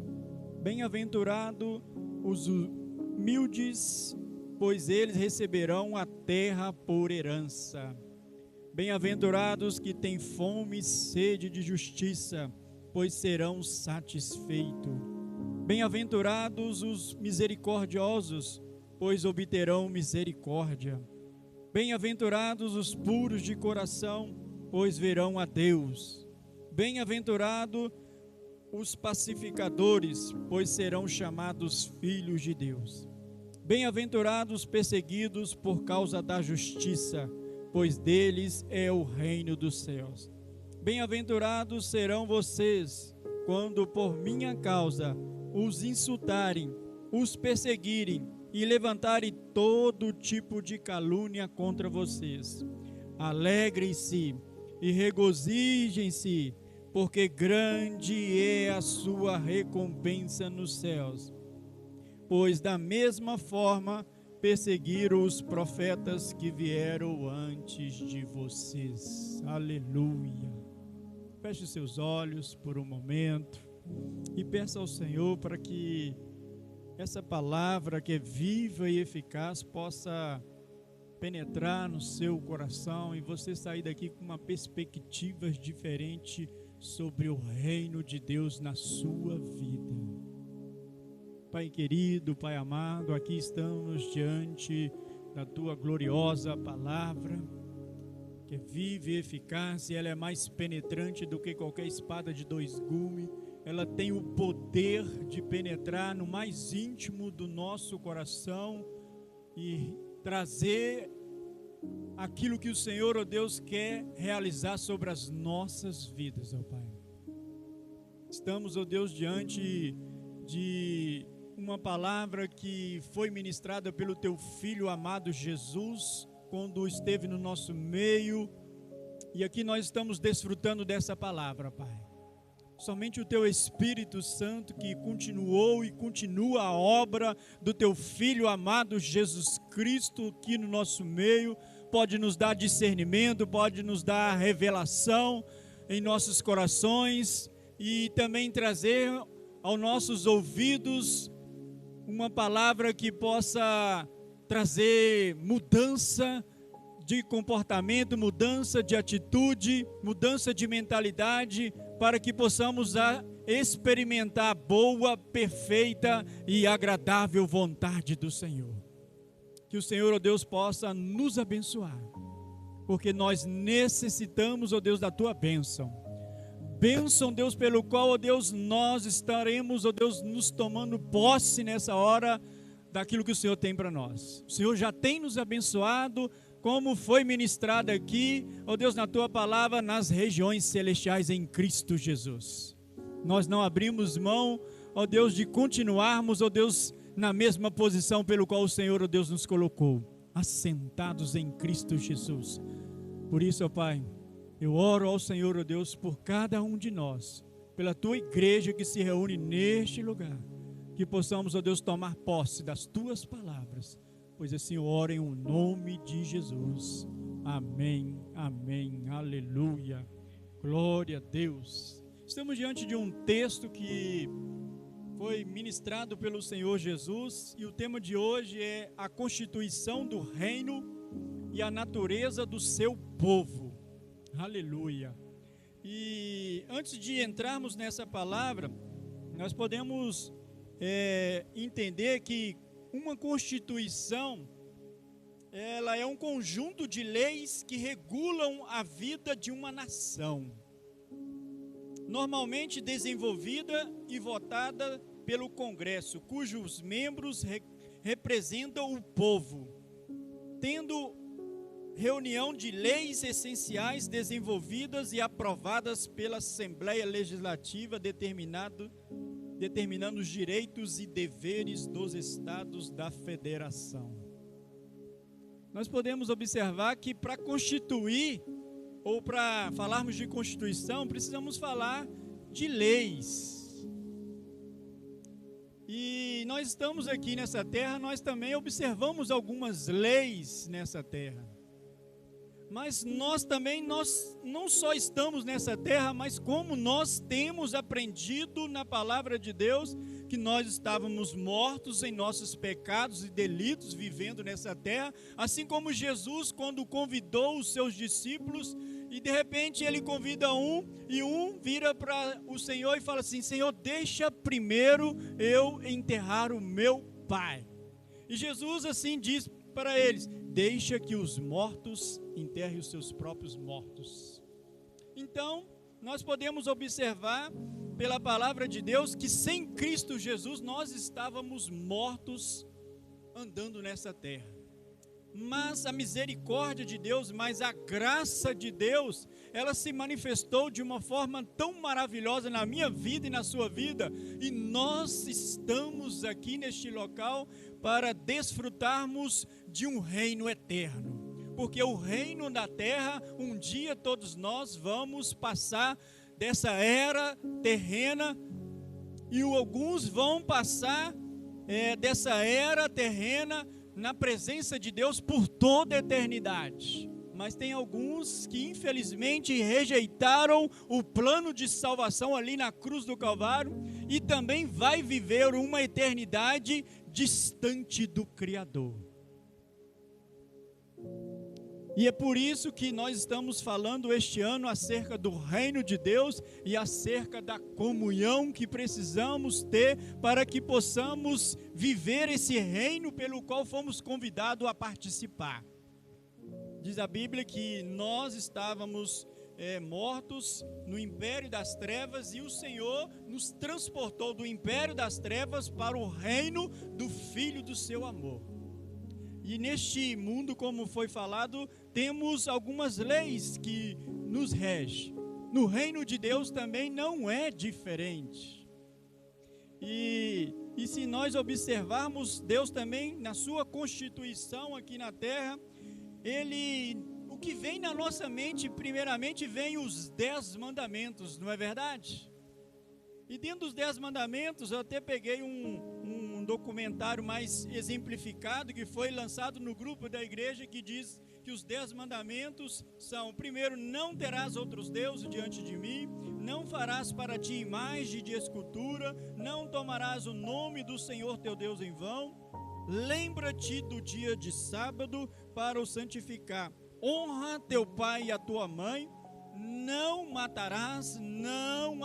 Bem-aventurados os humildes, pois eles receberão a terra por herança. Bem-aventurados que têm fome e sede de justiça, pois serão satisfeitos. Bem-aventurados os misericordiosos, pois obterão misericórdia. Bem-aventurados os puros de coração, pois verão a Deus. Bem-aventurados os pacificadores, pois serão chamados filhos de Deus. Bem-aventurados os perseguidos por causa da justiça, pois deles é o reino dos céus. Bem-aventurados serão vocês, quando por minha causa os insultarem, os perseguirem e levantarem todo tipo de calúnia contra vocês. Alegrem-se e regozijem-se, porque grande é a sua recompensa nos céus. Pois da mesma forma perseguiram os profetas que vieram antes de vocês. Aleluia. Feche seus olhos por um momento e peça ao Senhor para que essa palavra que é viva e eficaz possa penetrar no seu coração e você sair daqui com uma perspectiva diferente sobre o reino de Deus na sua vida. Pai querido, Pai amado, aqui estamos diante da Tua gloriosa palavra, que é viva e eficaz, e ela é mais penetrante do que qualquer espada de dois gumes. Ela tem o poder de penetrar no mais íntimo do nosso coração e trazer aquilo que o Senhor, ó Deus, quer realizar sobre as nossas vidas, ó Pai. Estamos, ó Deus, diante de uma palavra que foi ministrada pelo Teu Filho amado Jesus, quando esteve no nosso meio, e aqui nós estamos desfrutando dessa palavra, Pai. Somente o Teu Espírito Santo, que continuou e continua a obra do Teu Filho amado Jesus Cristo aqui no nosso meio, pode nos dar discernimento, pode nos dar revelação em nossos corações e também trazer aos nossos ouvidos uma palavra que possa trazer mudança de comportamento, mudança de atitude, mudança de mentalidade, para que possamos experimentar a boa, perfeita e agradável vontade do Senhor. Que o Senhor, ó Deus, possa nos abençoar, porque nós necessitamos, ó Deus, da Tua bênção. Bênção, Deus, pelo qual, ó Deus, nós estaremos, ó Deus, nos tomando posse nessa hora daquilo que o Senhor tem para nós. O Senhor já tem nos abençoado, como foi ministrado aqui, ó Deus, na Tua palavra, nas regiões celestiais em Cristo Jesus. Nós não abrimos mão, ó Deus, de continuarmos, ó Deus, na mesma posição pelo qual o Senhor, ó Deus, nos colocou, assentados em Cristo Jesus. Por isso, ó Pai, eu oro ao Senhor, ó Deus, por cada um de nós, pela Tua igreja que se reúne neste lugar, que possamos, ó Deus, tomar posse das Tuas palavras, pois assim eu oro em o nome de Jesus. Amém, amém, aleluia, glória a Deus. Estamos diante de um texto que foi ministrado pelo Senhor Jesus, e o tema de hoje é a constituição do reino e a natureza do seu povo. Aleluia. E antes de entrarmos nessa palavra, nós podemos entender que uma constituição, ela é um conjunto de leis que regulam a vida de uma nação, normalmente desenvolvida e votada pelo Congresso, cujos membros representam o povo, tendo reunião de leis essenciais desenvolvidas e aprovadas pela Assembleia Legislativa, determinando os direitos e deveres dos estados da federação. Nós podemos observar que para constituir, ou para falarmos de Constituição, precisamos falar de leis. E nós estamos aqui nessa terra, nós também observamos algumas leis nessa terra. Mas nós não só estamos nessa terra, mas como nós temos aprendido na palavra de Deus que nós estávamos mortos em nossos pecados e delitos vivendo nessa terra, assim como Jesus quando convidou os seus discípulos e de repente ele convida e um vira para o Senhor e fala assim: Senhor, deixa primeiro eu enterrar o meu pai. E Jesus assim diz para eles: deixa que os mortos enterrem os seus próprios mortos. Então, nós podemos observar pela palavra de Deus que sem Cristo Jesus nós estávamos mortos andando nessa terra. Mas a misericórdia de Deus, mas a graça de Deus, ela se manifestou de uma forma tão maravilhosa na minha vida e na sua vida, e nós estamos aqui neste local para desfrutarmos de um reino eterno. Porque o reino da terra, um dia todos nós vamos passar dessa era terrena, e alguns vão passar dessa era terrena na presença de Deus por toda a eternidade. Mas tem alguns que infelizmente rejeitaram o plano de salvação ali na cruz do Calvário e também vai viver uma eternidade distante do Criador. E é por isso que nós estamos falando este ano acerca do reino de Deus e acerca da comunhão que precisamos ter para que possamos viver esse reino pelo qual fomos convidados a participar. Diz a Bíblia que nós estávamos mortos no império das trevas e o Senhor nos transportou do império das trevas para o reino do Filho do seu amor. E neste mundo, como foi falado, temos algumas leis que nos regem. No reino de Deus também não é diferente. E se nós observarmos, Deus também, na sua constituição aqui na terra, o que vem na nossa mente, primeiramente, vem os 10 mandamentos, não é verdade? E dentro dos 10 mandamentos, eu até peguei um documentário mais exemplificado, que foi lançado no grupo da igreja, que diz que os 10 mandamentos são: primeiro, não terás outros deuses diante de mim, não farás para ti imagem de escultura, não tomarás o nome do Senhor teu Deus em vão, lembra-te do dia de sábado para o santificar, honra teu pai e a tua mãe, não matarás, não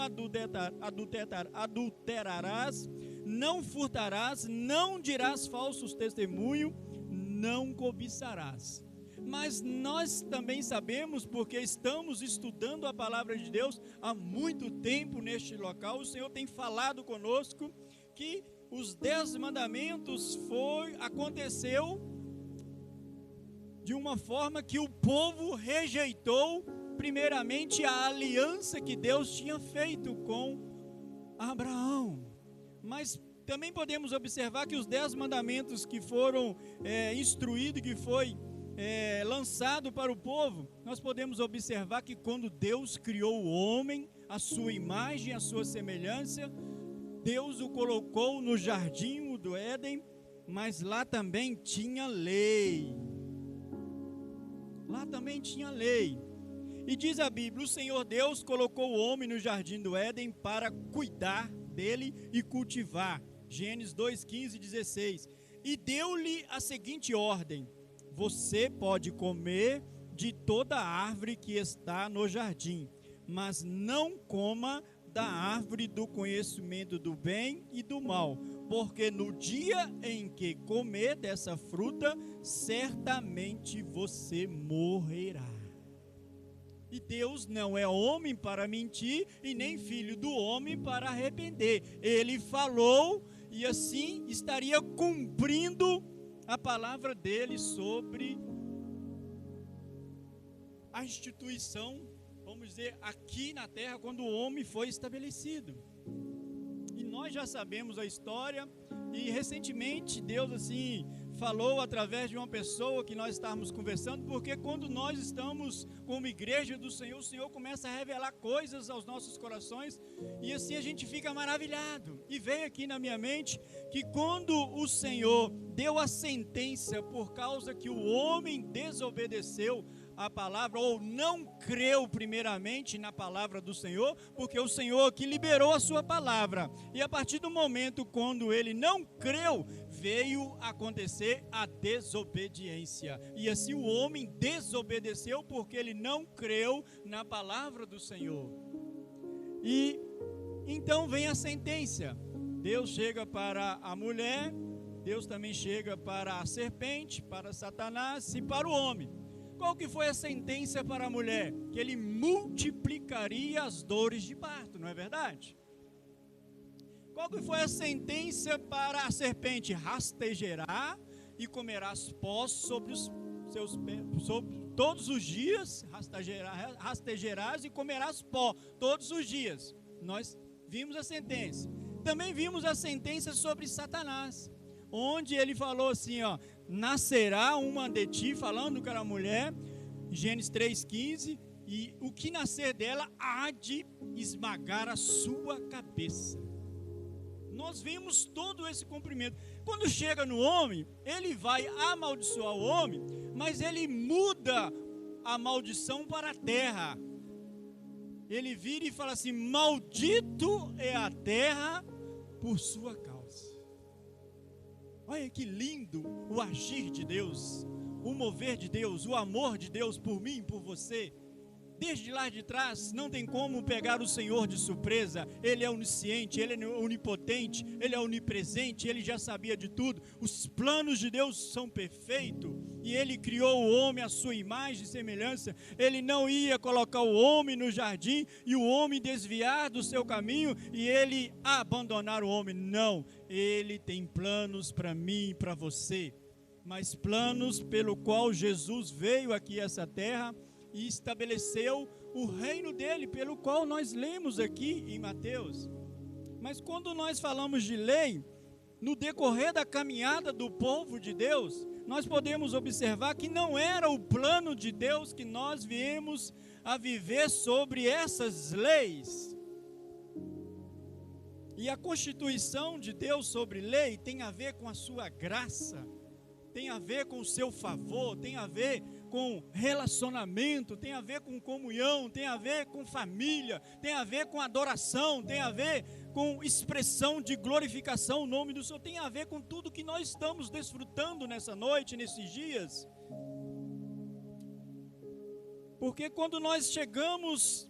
adulterarás, não furtarás, não dirás falsos testemunhos, não cobiçarás. Mas nós também sabemos, porque estamos estudando a palavra de Deus há muito tempo neste local, o Senhor tem falado conosco que os 10 mandamentos aconteceu de uma forma que o povo rejeitou primeiramente a aliança que Deus tinha feito com Abraão. Mas também podemos observar que os 10 mandamentos que foram instruídos, que foi lançado para o povo, nós podemos observar que quando Deus criou o homem, a sua imagem, a sua semelhança, Deus o colocou no jardim do Éden, mas lá também tinha lei. Lá também tinha lei. E diz a Bíblia: o Senhor Deus colocou o homem no jardim do Éden para cuidar dele e cultivar. Gênesis 2, 15 e 16. E deu-lhe a seguinte ordem: você pode comer de toda a árvore que está no jardim, mas não coma da árvore do conhecimento do bem e do mal, porque no dia em que comer dessa fruta, certamente você morrerá. E Deus não é homem para mentir, e nem filho do homem para arrepender. Ele falou, e assim estaria cumprindo a palavra dele sobre a instituição, vamos dizer, aqui na terra, quando o homem foi estabelecido. E nós já sabemos a história, e recentemente Deus assim falou através de uma pessoa que nós estávamos conversando, porque quando nós estamos como igreja do Senhor, o Senhor começa a revelar coisas aos nossos corações, e assim a gente fica maravilhado. E veio aqui na minha mente que quando o Senhor deu a sentença por causa que o homem desobedeceu a palavra, ou não creu primeiramente na palavra do Senhor, porque o Senhor que liberou a sua palavra. E a partir do momento quando ele não creu, veio acontecer a desobediência. E assim o homem desobedeceu porque ele não creu na palavra do Senhor. E então vem a sentença. Deus chega para a mulher, Deus também chega para a serpente, para Satanás e para o homem. Qual que foi a sentença para a mulher? Que ele multiplicaria as dores de parto, não é verdade? Qual que foi a sentença para a serpente? Rastejará e comerás pó sobre os seus pés, todos os dias, rastejarás e comerás pó todos os dias. Nós vimos a sentença. Também vimos a sentença sobre Satanás, onde ele falou assim, ó, nascerá uma de ti, falando que era mulher, Gênesis 3,15, e o que nascer dela há de esmagar a sua cabeça. Nós vimos todo esse cumprimento. Quando chega no homem, ele vai amaldiçoar o homem, mas ele muda a maldição para a terra. Ele vira e fala assim: maldito é a terra por sua causa. Olha que lindo o agir de Deus, o mover de Deus, o amor de Deus por mim, por você. Desde lá de trás, não tem como pegar o Senhor de surpresa. Ele é onisciente, Ele é onipotente, Ele é onipresente, Ele já sabia de tudo. Os planos de Deus são perfeitos, e Ele criou o homem à sua imagem e semelhança. Ele não ia colocar o homem no jardim, e o homem desviar do seu caminho, e Ele abandonar o homem. Não, Ele tem planos para mim e para você, mas planos pelo qual Jesus veio aqui a essa terra, e estabeleceu o reino dele, pelo qual nós lemos aqui em Mateus. Mas quando nós falamos de lei, no decorrer da caminhada do povo de Deus, nós podemos observar que não era o plano de Deus que nós viemos a viver sobre essas leis. E a constituição de Deus sobre lei tem a ver com a sua graça, tem a ver com o seu favor, tem a ver com relacionamento, tem a ver com comunhão, tem a ver com família, tem a ver com adoração, tem a ver com expressão de glorificação ao nome do Senhor, tem a ver com tudo que nós estamos desfrutando nessa noite, nesses dias. Porque quando nós chegamos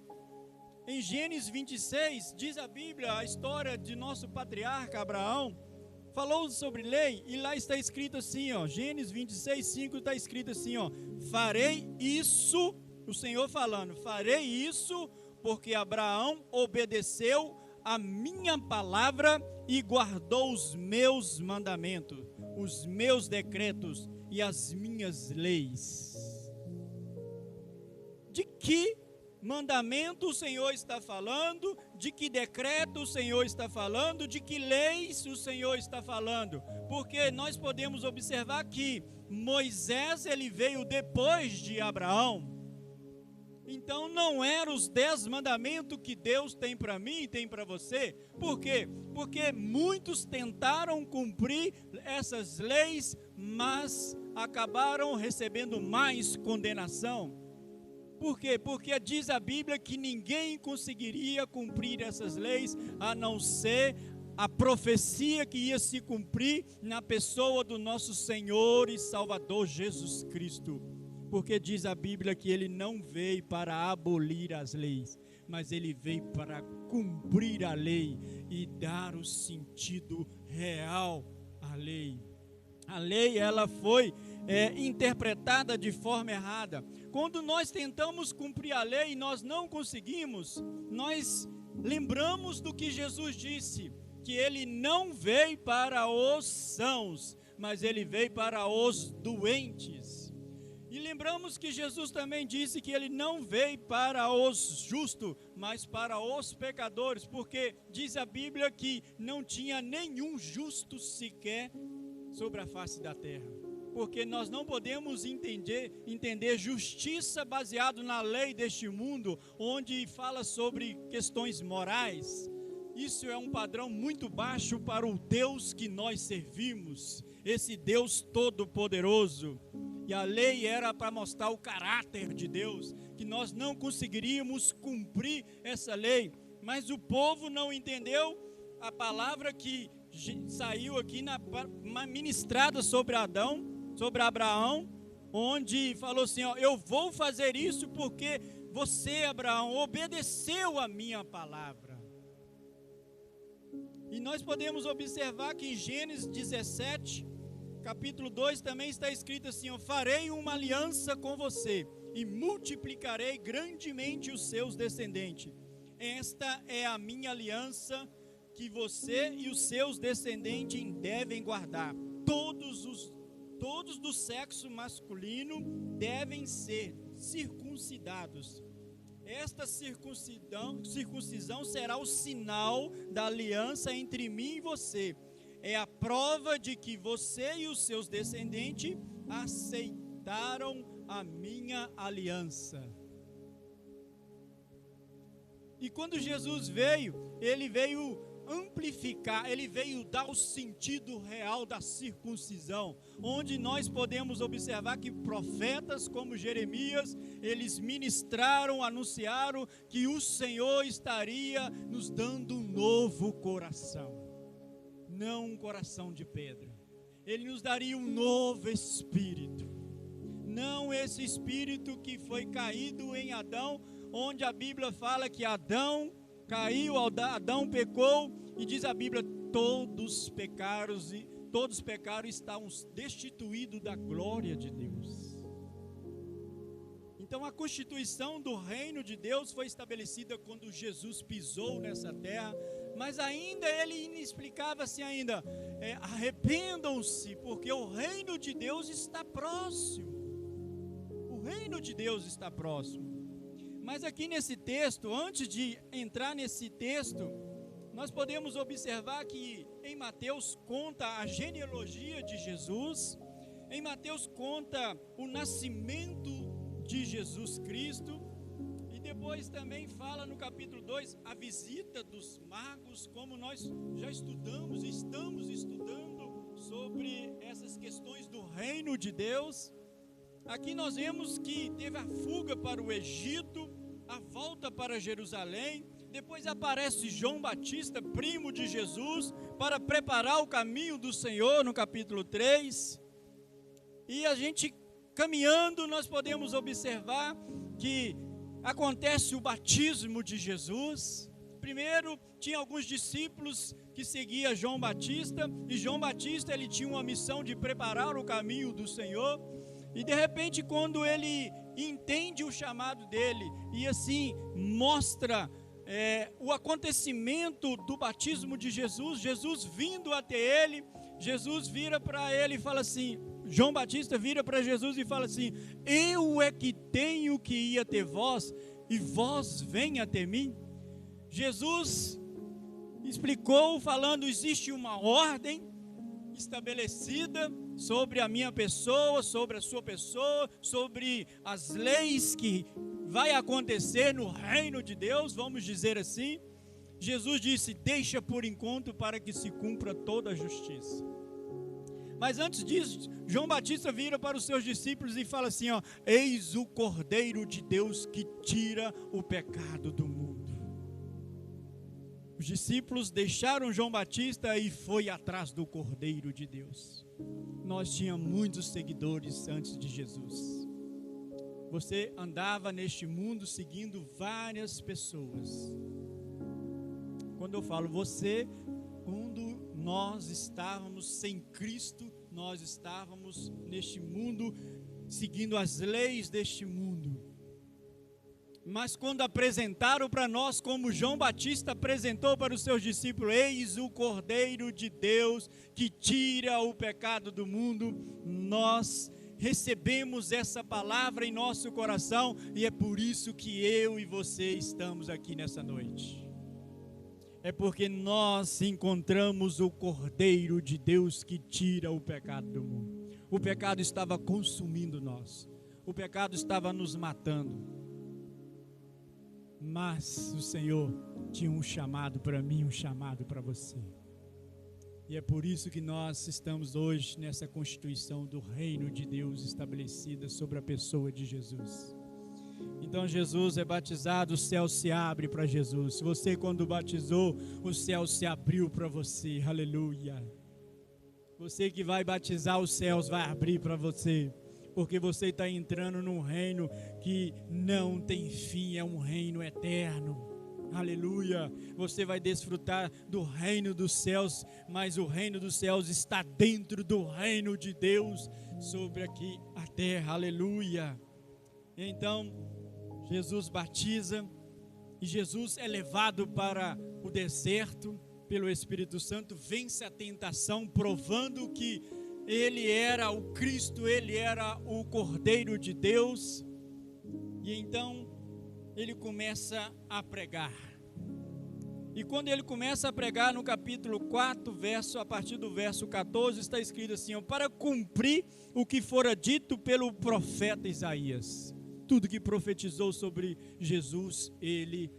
em Gênesis 26, diz a Bíblia, a história de nosso patriarca Abraão, falou sobre lei, e lá está escrito assim, ó, Gênesis 26, 5 está escrito assim, ó, farei isso, o Senhor falando, farei isso porque Abraão obedeceu a minha palavra e guardou os meus mandamentos, os meus decretos e as minhas leis. De que mandamento o Senhor está falando? De que decreto o Senhor está falando? De que leis o Senhor está falando? Porque nós podemos observar que Moisés, ele veio depois de Abraão. Então não eram os 10 mandamentos que Deus tem para mim e tem para você. Por quê? Porque muitos tentaram cumprir essas leis, mas acabaram recebendo mais condenação. Por quê? Porque diz a Bíblia que ninguém conseguiria cumprir essas leis, a não ser a profecia que ia se cumprir na pessoa do nosso Senhor e Salvador Jesus Cristo. Porque diz a Bíblia que Ele não veio para abolir as leis, mas Ele veio para cumprir a lei e dar o sentido real à lei. A lei, ela foi interpretada de forma errada. Quando nós tentamos cumprir a lei e nós não conseguimos, nós lembramos do que Jesus disse, que Ele não veio para os sãos, mas Ele veio para os doentes. E lembramos que Jesus também disse que Ele não veio para os justos, mas para os pecadores, porque diz a Bíblia que não tinha nenhum justo sequer sobre a face da terra. Porque nós não podemos entender justiça baseado na lei deste mundo, onde fala sobre questões morais, Isso é um padrão muito baixo para o Deus que nós servimos, esse Deus todo-poderoso. E a lei era para mostrar o caráter de Deus, que nós não conseguiríamos cumprir essa lei. Mas o povo não entendeu a palavra que saiu aqui ministrada sobre Abraão, onde falou assim, ó, eu vou fazer isso porque você, Abraão, obedeceu a minha palavra. E nós podemos observar que em Gênesis 17, capítulo 2, também está escrito assim, ó, farei uma aliança com você e multiplicarei grandemente os seus descendentes. Esta é a minha aliança que você e os seus descendentes devem guardar. Todos do sexo masculino devem ser circuncidados. Esta circuncisão será o sinal da aliança entre mim e você. É a prova de que você e os seus descendentes aceitaram a minha aliança. E quando Jesus veio, ele veio amplificar, ele veio dar o sentido real da circuncisão, onde nós podemos observar que profetas como Jeremias, eles ministraram, anunciaram que o Senhor estaria nos dando um novo coração, não um coração de pedra. Ele nos daria um novo espírito, não esse espírito que foi caído em Adão, onde a Bíblia fala que Adão caiu, Adão pecou, e diz a Bíblia, todos pecaram e estavam destituídos da glória de Deus. Então a constituição do reino de Deus foi estabelecida quando Jesus pisou nessa terra, mas ainda ele explicava assim ainda, arrependam-se, porque o reino de Deus está próximo. O reino de Deus está próximo. Mas aqui nesse texto, antes de entrar nesse texto, nós podemos observar que em Mateus conta a genealogia de Jesus, em Mateus conta o nascimento de Jesus Cristo, e depois também fala no capítulo 2 a visita dos magos, como nós já estamos estudando sobre essas questões do reino de Deus. Aqui nós vemos que teve a fuga para o Egito, a volta para Jerusalém, depois aparece João Batista, primo de Jesus, para preparar o caminho do Senhor, no capítulo 3, e a gente caminhando, nós podemos observar que acontece o batismo de Jesus. Primeiro, tinha alguns discípulos que seguiam João Batista, e João Batista, ele tinha uma missão de preparar o caminho do Senhor, e de repente, quando ele entende o chamado dele, e assim mostra o acontecimento do batismo de Jesus, Jesus vindo até ele, Jesus vira para ele e fala assim, João Batista vira para Jesus e fala assim, eu é que tenho que ir até vós, e vós vem até mim. Jesus explicou falando, existe uma ordem estabelecida sobre a minha pessoa, sobre a sua pessoa, sobre as leis que vai acontecer no reino de Deus, vamos dizer assim. Jesus disse, deixa por enquanto para que se cumpra toda a justiça. Mas antes disso, João Batista vira para os seus discípulos e fala assim, ó, eis o Cordeiro de Deus que tira o pecado do mundo. Os discípulos deixaram João Batista e foi atrás do Cordeiro de Deus. Nós tínhamos muitos seguidores antes de Jesus. Você andava neste mundo seguindo várias pessoas. Quando eu falo você, quando nós estávamos sem Cristo, nós estávamos neste mundo seguindo as leis deste mundo. Mas quando apresentaram para nós, como João Batista apresentou para os seus discípulos, eis o Cordeiro de Deus que tira o pecado do mundo, nós recebemos essa palavra em nosso coração, e é por isso que eu e você estamos aqui nessa noite. É porque nós encontramos o Cordeiro de Deus que tira o pecado do mundo. O pecado estava consumindo nós, o pecado estava nos matando. mas o Senhor tinha um chamado para mim, um chamado para você. E é por isso que nós estamos hoje nessa constituição do reino de Deus estabelecida sobre a pessoa de Jesus. Então Jesus é batizado, o céu se abre para Jesus. Você, quando batizou, o céu se abriu para você, aleluia. Você que vai batizar, os céus vai abrir para você, porque você está entrando num reino que não tem fim, é um reino eterno. Aleluia, você vai desfrutar do reino dos céus, mas o reino dos céus está dentro do reino de Deus, sobre aqui a terra, aleluia. Então, Jesus batiza, e Jesus é levado para o deserto, pelo Espírito Santo, vence a tentação, provando que Ele era o Cristo, Ele era o Cordeiro de Deus, e então, ele começa a pregar. E quando ele começa a pregar, no capítulo 4, a partir do verso 14, está escrito assim, ó, para cumprir o que fora dito pelo profeta Isaías. Tudo que profetizou sobre Jesus, ele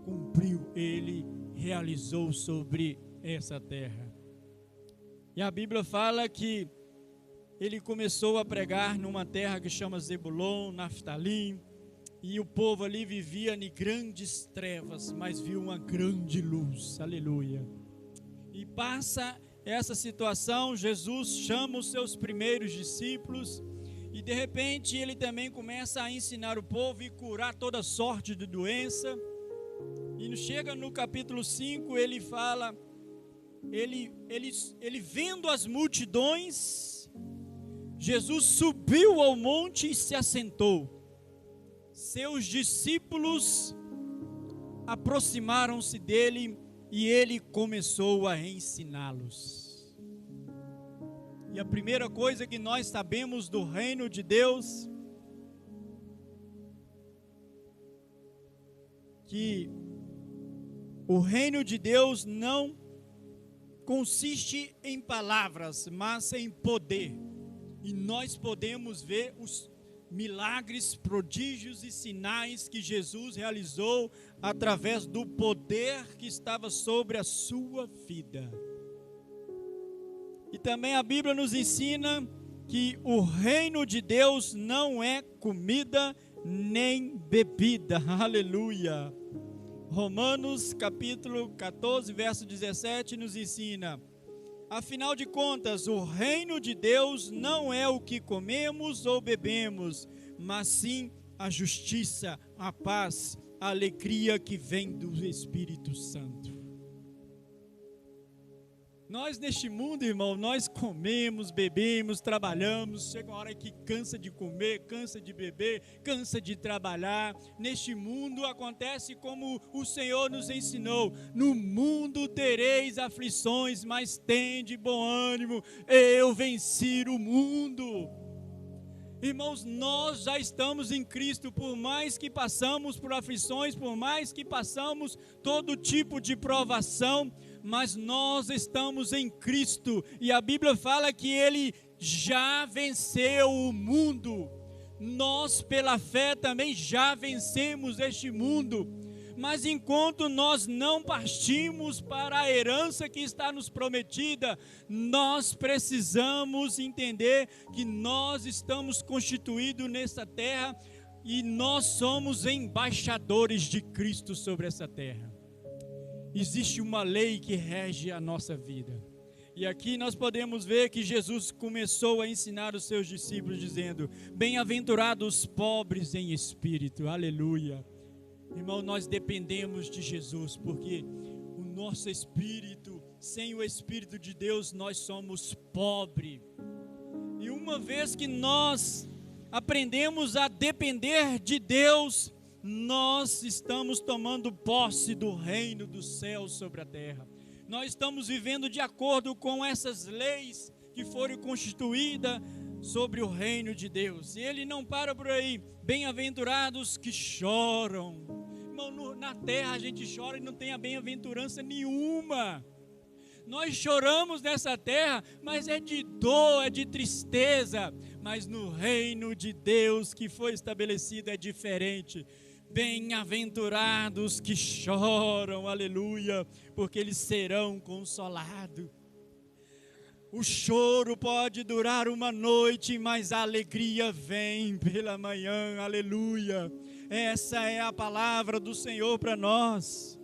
cumpriu, ele realizou sobre essa terra. E a Bíblia fala que ele começou a pregar numa terra que chama Zebulon, Naftalim, e o povo ali vivia em grandes trevas, mas viu uma grande luz, aleluia. E passa essa situação, Jesus chama os seus primeiros discípulos, e de repente ele também começa a ensinar o povo e curar toda sorte de doença. E chega no capítulo 5, ele fala, ele vendo as multidões, Jesus subiu ao monte e se assentou. Seus discípulos aproximaram-se dele e ele começou a ensiná-los. E a primeira coisa que nós sabemos do reino de Deus, que o reino de Deus não consiste em palavras, mas em poder. E nós podemos ver os milagres, prodígios e sinais que Jesus realizou através do poder que estava sobre a sua vida. E também a Bíblia nos ensina que o reino de Deus não é comida nem bebida, aleluia. Romanos capítulo 14, verso 17 nos ensina: afinal de contas, o reino de Deus não é o que comemos ou bebemos, mas sim a justiça, a paz, a alegria que vem do Espírito Santo. Nós neste mundo, irmão, nós comemos, bebemos, trabalhamos, chega uma hora que cansa de comer, cansa de beber, cansa de trabalhar. Neste mundo acontece como o Senhor nos ensinou: no mundo tereis aflições, mas tende bom ânimo, eu venci o mundo. Irmãos, nós já estamos em Cristo, por mais que passamos por aflições, por mais que passamos todo tipo de provação, mas nós estamos em Cristo, e a Bíblia fala que Ele já venceu o mundo. Nós pela fé também já vencemos este mundo, mas enquanto nós não partimos para a herança que está nos prometida, nós precisamos entender que nós estamos constituídos nessa terra, e nós somos embaixadores de Cristo sobre essa terra. Existe uma lei que rege a nossa vida. E aqui nós podemos ver que Jesus começou a ensinar os seus discípulos dizendo: bem-aventurados os pobres em espírito, aleluia. Irmão, nós dependemos de Jesus, porque o nosso espírito, sem o Espírito de Deus, nós somos pobres. E uma vez que nós aprendemos a depender de Deus, nós estamos tomando posse do reino dos céus sobre a terra. Nós estamos vivendo de acordo com essas leis que foram constituídas sobre o reino de Deus. E ele não para por aí. Bem-aventurados que choram. Irmão, na terra a gente chora e não tem a bem-aventurança nenhuma. Nós choramos nessa terra, mas é de dor, é de tristeza. Mas no reino de Deus que foi estabelecido é diferente. Bem-aventurados que choram, aleluia, porque eles serão consolados. O choro pode durar uma noite, mas a alegria vem pela manhã, aleluia. Essa é a palavra do Senhor para nós.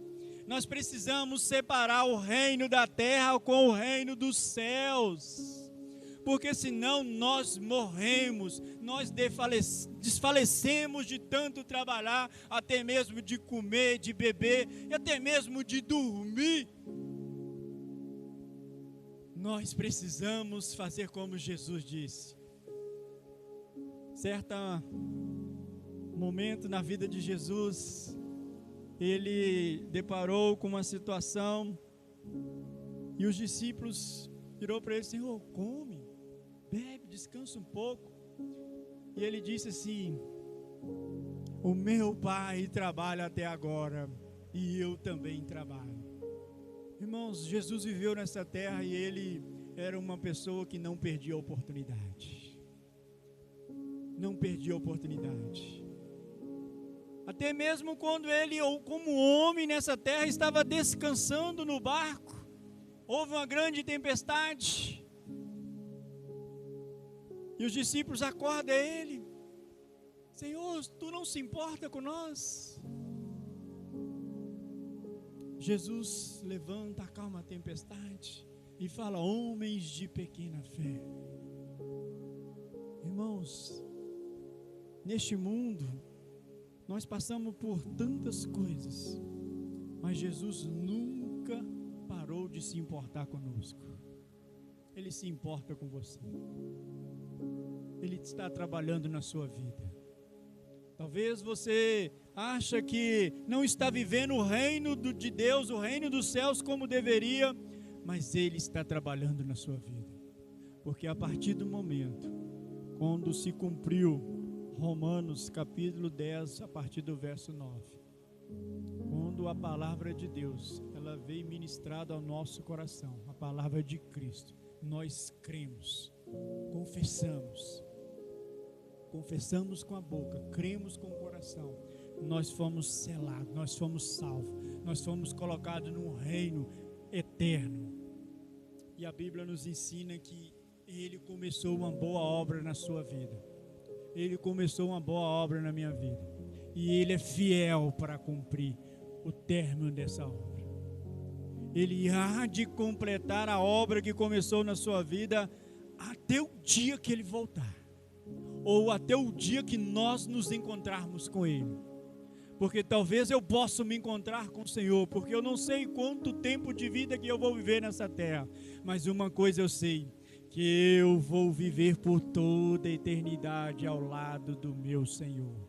Nós precisamos separar o reino da terra com o reino dos céus, porque senão nós morremos, nós desfalecemos de tanto trabalhar, até mesmo de comer, de beber e até mesmo de dormir. Nós precisamos fazer como Jesus disse. Certo momento na vida de Jesus, ele deparou com uma situação e os discípulos virou para ele: Senhor, come, bebe, descansa um pouco. E ele disse assim: o meu pai trabalha até agora e eu também trabalho. Irmãos, Jesus viveu nessa terra e ele era uma pessoa que não perdia a oportunidade. Não perdia a oportunidade. Até mesmo quando ele, como homem nessa terra, estava descansando no barco, houve uma grande tempestade. E os discípulos acordam ele: Senhor, tu não se importa com nós? Jesus levanta, acalma a tempestade e fala: homens de pequena fé. Irmãos, neste mundo nós passamos por tantas coisas, mas Jesus nunca parou de se importar conosco. Ele se importa com você. Ele está trabalhando na sua vida. Talvez você acha que não está vivendo o reino de Deus, o reino dos céus como deveria, mas Ele está trabalhando na sua vida. Porque a partir do momento, quando se cumpriu Romanos capítulo 10, a partir do verso 9, quando a palavra de Deus, ela veio ministrada ao nosso coração, a palavra de Cristo, nós cremos, confessamos com a boca, cremos com o coração, nós fomos selados, nós fomos salvos, nós fomos colocados num reino eterno. E a Bíblia nos ensina que Ele começou uma boa obra na sua vida. Ele começou uma boa obra na minha vida. E Ele é fiel para cumprir o término dessa obra. Ele há de completar a obra que começou na sua vida até o dia que Ele voltar. Ou até o dia que nós nos encontrarmos com Ele. Porque talvez eu possa me encontrar com o Senhor, porque eu não sei quanto tempo de vida que eu vou viver nessa terra. Mas uma coisa eu sei, que eu vou viver por toda a eternidade ao lado do meu Senhor.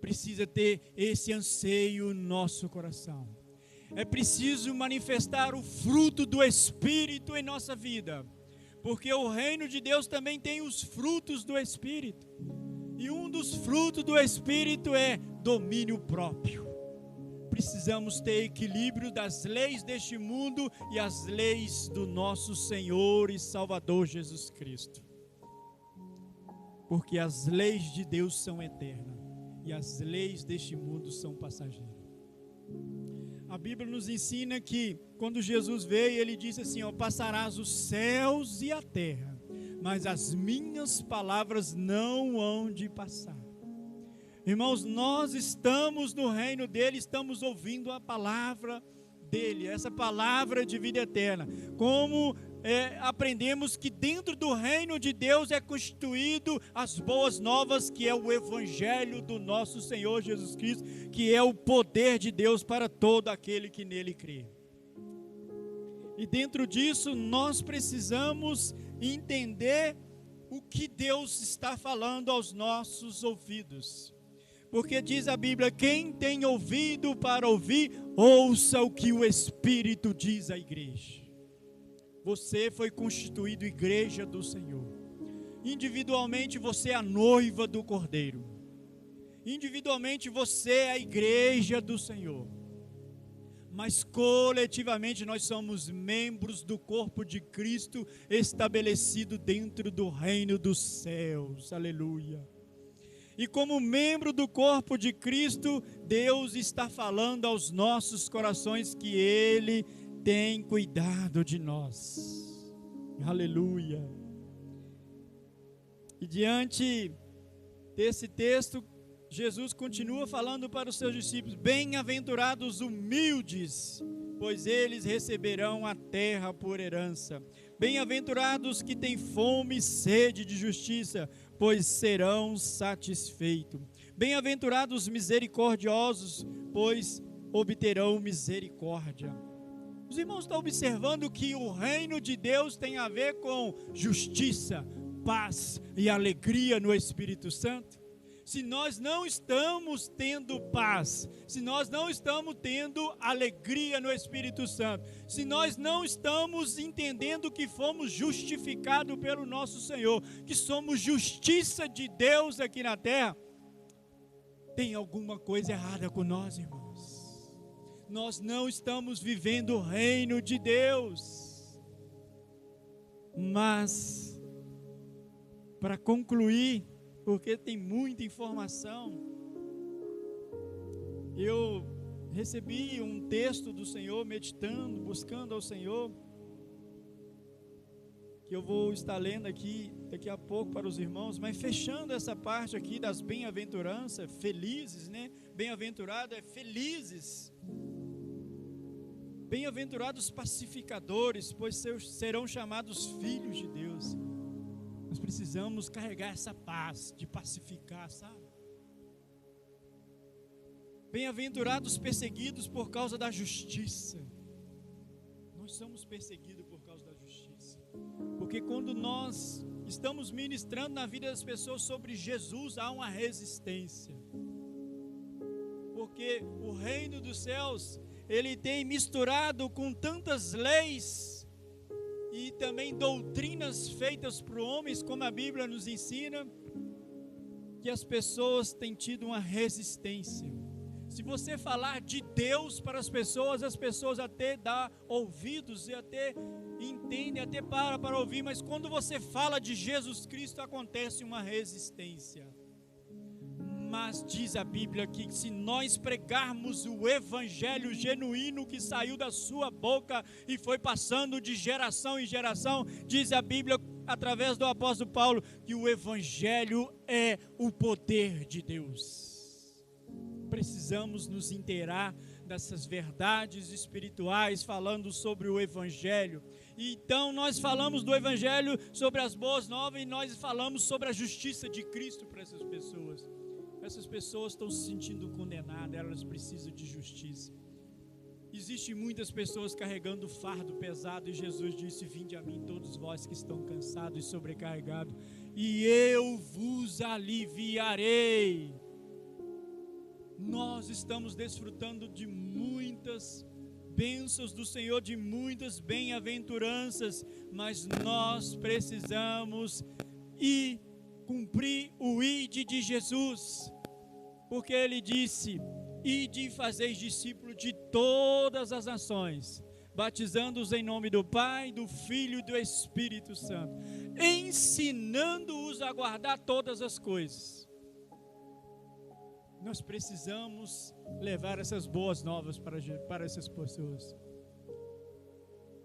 Precisa ter esse anseio no nosso coração. É preciso manifestar o fruto do Espírito em nossa vida. Porque o reino de Deus também tem os frutos do Espírito. E um dos frutos do Espírito é domínio próprio. Precisamos ter equilíbrio das leis deste mundo e as leis do nosso Senhor e Salvador Jesus Cristo. Porque as leis de Deus são eternas e as leis deste mundo são passageiras. A Bíblia nos ensina que quando Jesus veio, Ele disse assim: passarás os céus e a terra, mas as minhas palavras não hão de passar. Irmãos, nós estamos no reino dEle, estamos ouvindo a palavra dEle, essa palavra de vida eterna. Como aprendemos que dentro do reino de Deus é constituído as boas novas, que é o evangelho do nosso Senhor Jesus Cristo, que é o poder de Deus para todo aquele que nele crê. E dentro disso nós precisamos entender o que Deus está falando aos nossos ouvidos. Porque diz a Bíblia: quem tem ouvido para ouvir, ouça o que o Espírito diz à igreja. Você foi constituído igreja do Senhor. Individualmente você é a noiva do Cordeiro. Individualmente você é a igreja do Senhor. Mas coletivamente nós somos membros do corpo de Cristo, estabelecido dentro do reino dos céus. Aleluia. E como membro do corpo de Cristo, Deus está falando aos nossos corações que Ele tem cuidado de nós. Aleluia. E diante desse texto, Jesus continua falando para os seus discípulos: bem-aventurados humildes, pois eles receberão a terra por herança. Bem-aventurados que têm fome e sede de justiça, pois serão satisfeitos. Bem-aventurados misericordiosos, pois obterão misericórdia. Os irmãos estão observando que o reino de Deus tem a ver com justiça, paz e alegria no Espírito Santo? Se nós não estamos tendo paz, se nós não estamos tendo alegria no Espírito Santo, se nós não estamos entendendo que fomos justificados pelo nosso Senhor, que somos justiça de Deus aqui na terra, tem alguma coisa errada com nós, irmãos. Nós não estamos vivendo o reino de Deus. Mas, para concluir, porque tem muita informação, eu recebi um texto do Senhor, meditando, buscando ao Senhor, que eu vou estar lendo aqui daqui a pouco para os irmãos, mas fechando essa parte aqui das bem-aventuranças, felizes, né? Bem-aventurado é felizes. Bem-aventurados pacificadores, pois serão chamados filhos de Deus. Nós precisamos carregar essa paz de pacificar, sabe? Bem-aventurados perseguidos por causa da justiça. Nós somos perseguidos por causa da justiça. Porque quando nós estamos ministrando na vida das pessoas sobre Jesus, há uma resistência. Porque o reino dos céus, ele tem misturado com tantas leis e também doutrinas feitas por homens, como a Bíblia nos ensina, que as pessoas têm tido uma resistência. Se você falar de Deus para as pessoas até dão ouvidos e até entendem, até para ouvir, mas quando você fala de Jesus Cristo, acontece uma resistência. Mas diz a Bíblia que se nós pregarmos o evangelho genuíno que saiu da sua boca e foi passando de geração em geração, diz a Bíblia através do apóstolo Paulo que o evangelho é o poder de Deus. Precisamos nos inteirar dessas verdades espirituais falando sobre o evangelho. E então nós falamos do evangelho sobre as boas novas e nós falamos sobre a justiça de Cristo para essas pessoas. Essas pessoas estão se sentindo condenadas, elas precisam de justiça. Existem muitas pessoas carregando fardo pesado e Jesus disse: vinde a mim todos vós que estão cansados e sobrecarregados, e eu vos aliviarei. Nós estamos desfrutando de muitas bênçãos do Senhor, de muitas bem-aventuranças, mas nós precisamos cumprir o ide de Jesus, porque Ele disse: ide e fazeis discípulos de todas as nações, batizando-os em nome do Pai, do Filho e do Espírito Santo, ensinando-os a guardar todas as coisas. Nós precisamos levar essas boas novas para essas pessoas.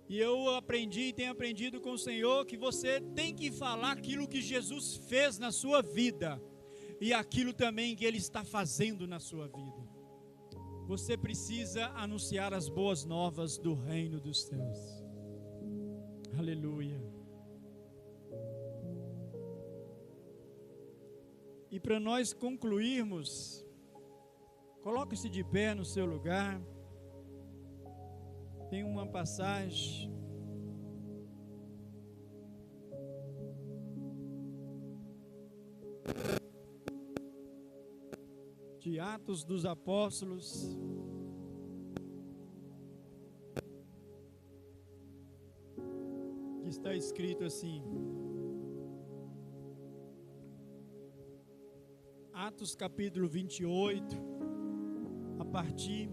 E eu tenho aprendido com o Senhor que você tem que falar aquilo que Jesus fez na sua vida e aquilo também que Ele está fazendo na sua vida. Você precisa anunciar as boas novas do reino dos céus. Aleluia. E para nós concluirmos, coloque-se de pé no seu lugar. Tem uma passagem de Atos dos Apóstolos, que está escrito assim, Atos capítulo 28, a partir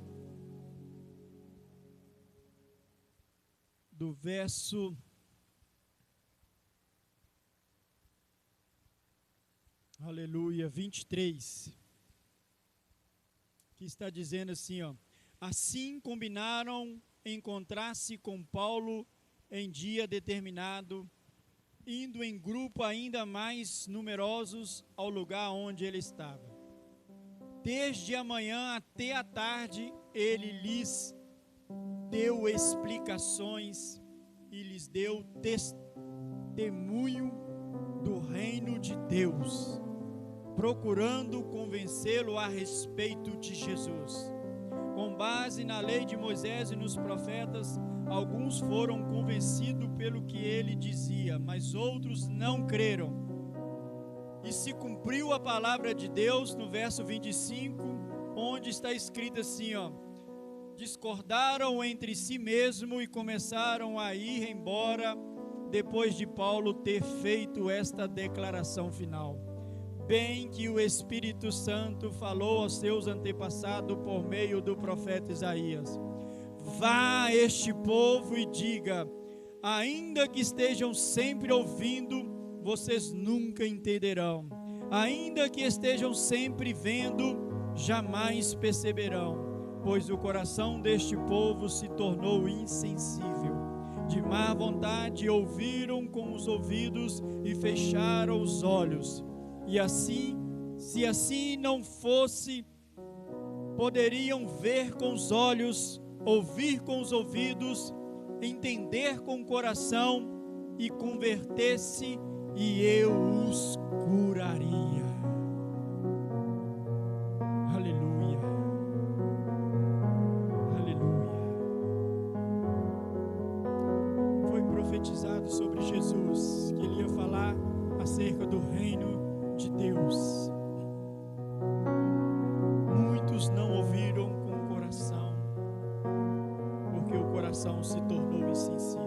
do verso, aleluia, 23, que está dizendo assim, ó: assim combinaram encontrar-se com Paulo em dia determinado, indo em grupo ainda mais numerosos ao lugar onde ele estava. Desde a manhã até a tarde, ele lhes deu explicações e lhes deu testemunho do reino de Deus, procurando convencê-lo a respeito de Jesus. Com base na lei de Moisés e nos profetas, alguns foram convencidos pelo que ele dizia, mas outros não creram. E se cumpriu a palavra de Deus no verso 25, onde está escrito assim, ó: discordaram entre si mesmo e começaram a ir embora depois de Paulo ter feito esta declaração final. Bem que o Espírito Santo falou aos seus antepassados por meio do profeta Isaías: vá a este povo e diga, ainda que estejam sempre ouvindo, vocês nunca entenderão. Ainda que estejam sempre vendo, jamais perceberão. Pois o coração deste povo se tornou insensível. De má vontade ouviram com os ouvidos e fecharam os olhos. E assim, se assim não fosse, poderiam ver com os olhos, ouvir com os ouvidos, entender com o coração e converter-se, e eu os curaria. Aleluia, aleluia. Foi profetizado sobre Jesus que ele ia falar acerca do reino de Deus. Muitos não ouviram com o coração, porque o coração se tornou insensível.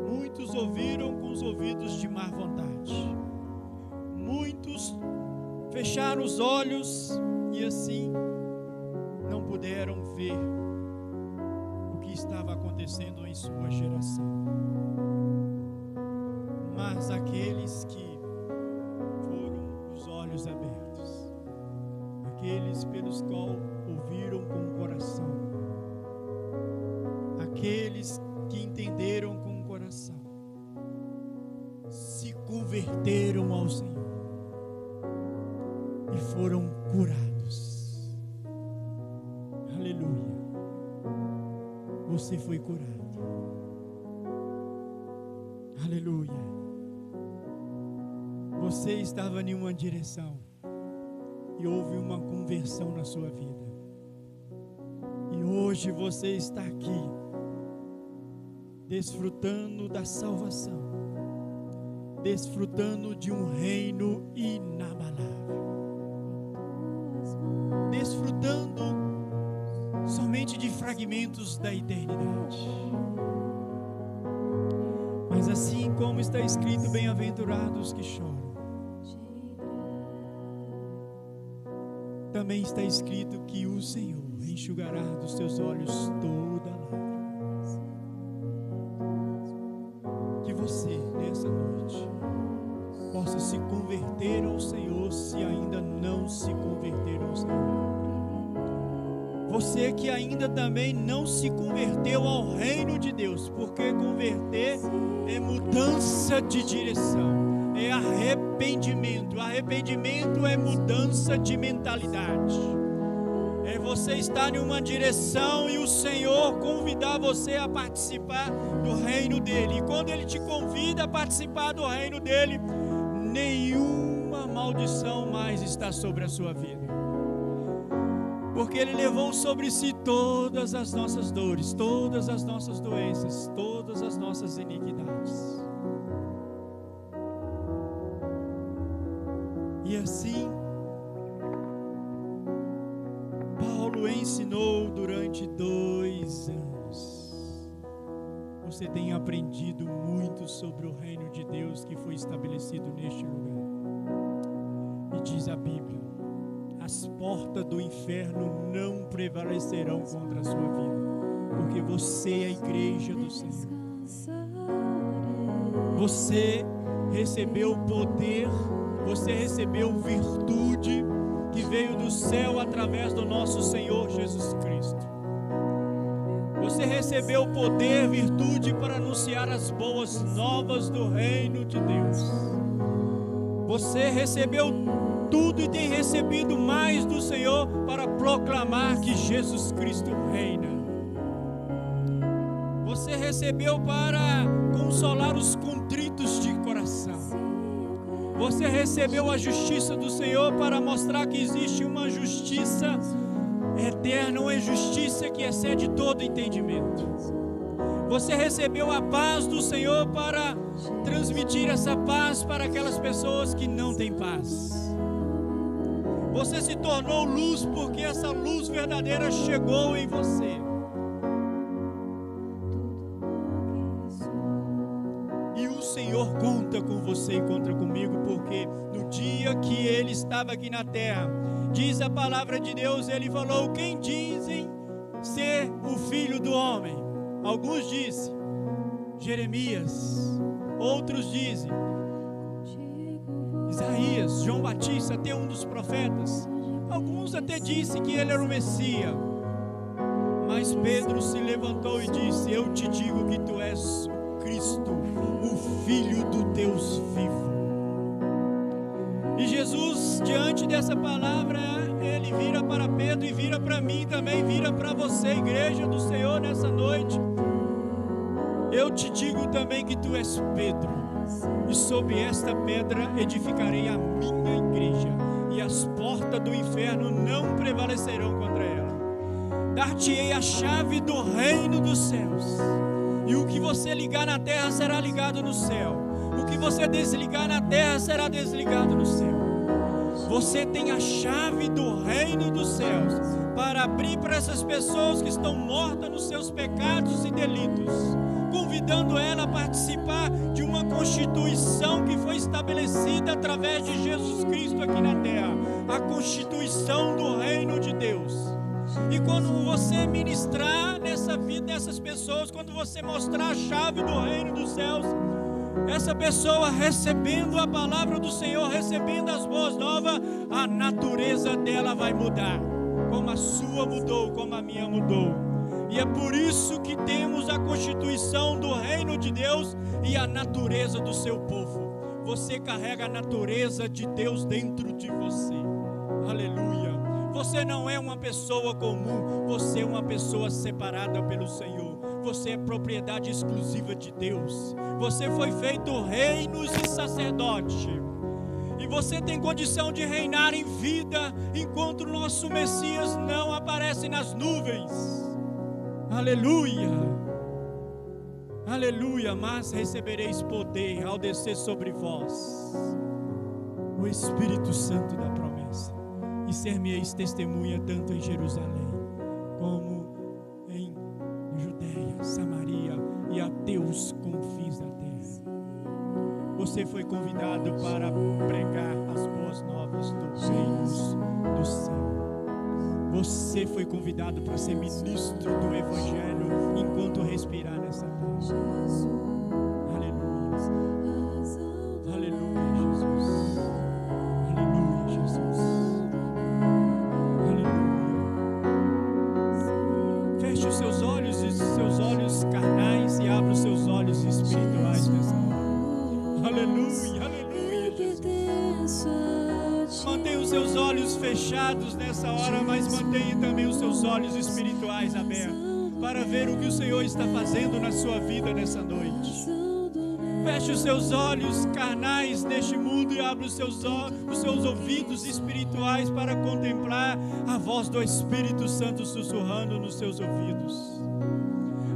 Muitos ouviram com os ouvidos de má vontade. Muitos fecharam os olhos e assim não puderam ver o que estava acontecendo em sua geração. Mas aqueles que foram os olhos abertos, aqueles pelos quais ouviram com o coração, aqueles que entenderam com o coração, se converteram ao Senhor e foram curados. Aleluia. Você foi curado. Aleluia. Você estava em uma direção e houve uma conversão na sua vida. E hoje você está aqui, desfrutando da salvação, desfrutando de um reino inabalável, desfrutando somente de fragmentos da eternidade. Mas assim como está escrito, bem-aventurados que choram, também está escrito que o Senhor enxugará dos seus olhos toda lágrima. Que você, nessa noite, possa se converter ao Senhor, se ainda não se converter ao Senhor. Você que ainda também não se converteu ao reino de Deus, porque converter é mudança de direção, é arrependimento. Arrependimento é mudança de mentalidade. É você estar em uma direção e o Senhor convidar você a participar do reino dele. E quando ele te convida a participar do reino dele, nenhuma maldição mais está sobre a sua vida. Porque ele levou sobre si todas as nossas dores, todas as nossas doenças, todas as nossas iniquidades. E assim, Paulo ensinou durante 2 anos. Você tem aprendido muito sobre o reino de Deus que foi estabelecido neste lugar. E diz a Bíblia: as portas do inferno não prevalecerão contra a sua vida, porque você é a igreja do Senhor. Você recebeu o poder você recebeu virtude que veio do céu através do nosso Senhor Jesus Cristo. Você recebeu poder, virtude para anunciar as boas novas do reino de Deus. Você recebeu tudo e tem recebido mais do Senhor para proclamar que Jesus Cristo reina. Você recebeu para consolar os contritos de coração. Você recebeu a justiça do Senhor para mostrar que existe uma justiça eterna, uma justiça que excede todo entendimento. Você recebeu a paz do Senhor para transmitir essa paz para aquelas pessoas que não têm paz. Você se tornou luz porque essa luz verdadeira chegou em você. E o Senhor conta com você e conta comigo, porque no dia que Ele estava aqui na terra, diz a palavra de Deus, Ele falou: quem dizem ser o Filho do Homem? Alguns dizem Jeremias, outros dizem Isaías, João Batista, até um dos profetas. Alguns até dizem que ele era o Messias. Mas Pedro se levantou e disse: eu te digo que tu és o Cristo, o Filho do Deus vivo. E Jesus, diante dessa palavra, ele vira para Pedro e vira para mim também, vira para você, igreja do Senhor, nessa noite. Eu te digo também que tu és Pedro, e sob esta pedra edificarei a minha igreja, e as portas do inferno não prevalecerão contra ela. Dar-te-ei a chave do reino dos céus, e o que você ligar na terra será ligado no céu, o que você desligar na terra será desligado no céu. Você tem a chave do reino dos céus para abrir para essas pessoas que estão mortas nos seus pecados e delitos, convidando ela a participar de uma constituição que foi estabelecida através de Jesus Cristo aqui na terra, a constituição do reino de Deus. E quando você ministrar nessa vida dessas pessoas, quando você mostrar a chave do reino dos céus, essa pessoa recebendo a palavra do Senhor, recebendo as boas novas, a natureza dela vai mudar, como a sua mudou, como a minha mudou. E é por isso que temos a constituição do reino de Deus e a natureza do seu povo. Você carrega a natureza de Deus dentro de você. Aleluia. Você não é uma pessoa comum, você é uma pessoa separada pelo Senhor. Você é propriedade exclusiva de Deus. Você foi feito reinos e sacerdote. E você tem condição de reinar em vida enquanto o nosso Messias não aparece nas nuvens. Aleluia. Aleluia. Mas recebereis poder ao descer sobre vós o Espírito Santo da promessa, e ser-me-eis testemunha tanto em Jerusalém como em Judeia, Samaria e até os confins da terra. Você foi convidado para pregar as boas novas dos reinos do céu. Você foi convidado para ser ministro do Evangelho enquanto respirar nessa terra. Aleluia. Aleluia, Jesus. Aleluia, Jesus. Aleluia. Feche os seus olhos e seus olhos carnais e abra os seus olhos espirituais nessa hora. Aleluia, aleluia, Jesus. Mantenha os seus olhos fechados nessa hora, mas mantenha também os seus olhos espirituais abertos para ver o que o Senhor está fazendo na sua vida nessa noite. Feche os seus olhos carnais neste mundo e abra os seus ouvidos espirituais para contemplar a voz do Espírito Santo sussurrando nos seus ouvidos.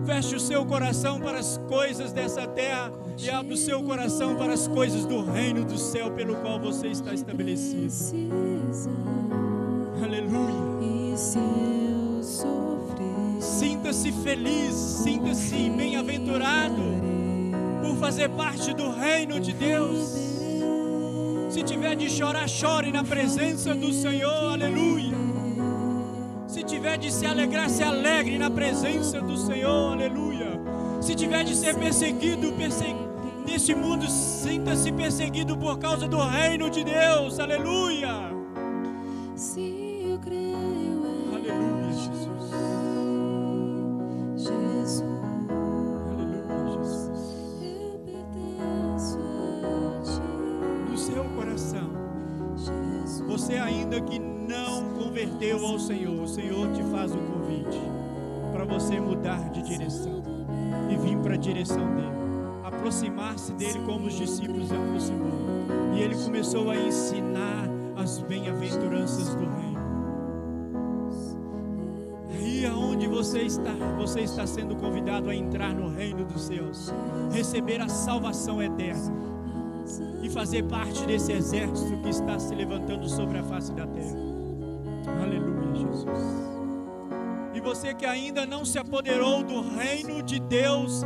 Feche o seu coração para as coisas dessa terra e abra o seu coração para as coisas do reino do céu pelo qual você está estabelecido. Aleluia. Sinta-se feliz, sinta-se bem-aventurado por fazer parte do reino de Deus. Se tiver de chorar, chore na presença do Senhor. Aleluia. Se tiver de se alegrar, se alegre na presença do Senhor. Aleluia. Se tiver de ser perseguido, nesse mundo sinta-se perseguido por causa do reino de Deus. Aleluia. Se eu creio em Aleluia, Jesus. Jesus, Aleluia, Jesus. eu pertenço a ti. No seu coração, Jesus, você ainda que não converteu ao Senhor, o Senhor te faz um convite para você mudar de direção e vir para a direção dele, aproximar-se dele como os discípulos se aproximou. E ele começou a ensinar as bem-aventuranças do reino. Aí aonde você está sendo convidado a entrar no reino dos céus, receber a salvação eterna e fazer parte desse exército que está se levantando sobre a face da terra. Aleluia, Jesus. E você que ainda não se apoderou do reino de Deus,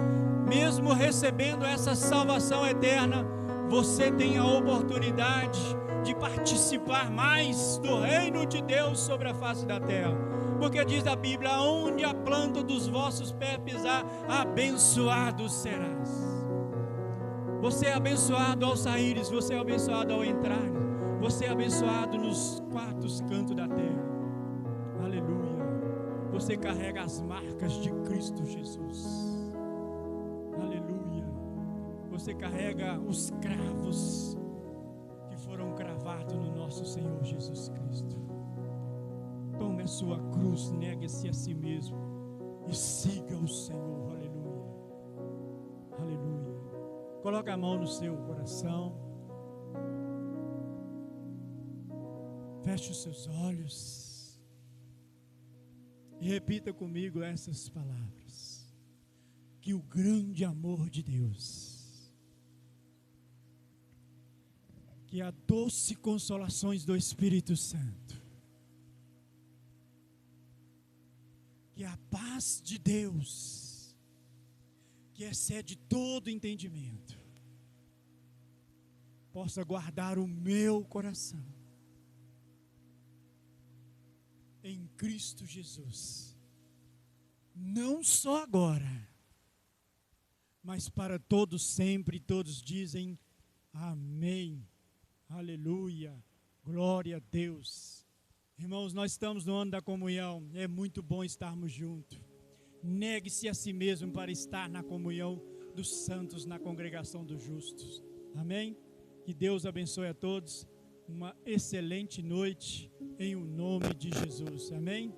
mesmo recebendo essa salvação eterna, você tem a oportunidade de participar mais do reino de Deus sobre a face da terra. Porque diz a Bíblia: onde a planta dos vossos pés pisar, abençoado serás. Você é abençoado ao saíres, você é abençoado ao entrar, você é abençoado nos quatro cantos da terra. Aleluia. Você carrega as marcas de Cristo Jesus. Aleluia. Você carrega os cravos que foram cravados no nosso Senhor Jesus Cristo. Tome a sua cruz, negue-se a si mesmo e siga o Senhor. Aleluia. Aleluia. Coloque a mão no seu coração. Feche os seus olhos e repita comigo essas palavras: que o grande amor de Deus, que a doce consolações do Espírito Santo, que a paz de Deus, que excede todo entendimento, possa guardar o meu coração em Cristo Jesus, não só agora, mas para todos sempre. Todos dizem amém, aleluia, glória a Deus. Irmãos, nós estamos no ano da comunhão, é muito bom estarmos juntos. Negue-se a si mesmo para estar na comunhão dos santos, na congregação dos justos, amém? Que Deus abençoe a todos, uma excelente noite, em o nome de Jesus, amém?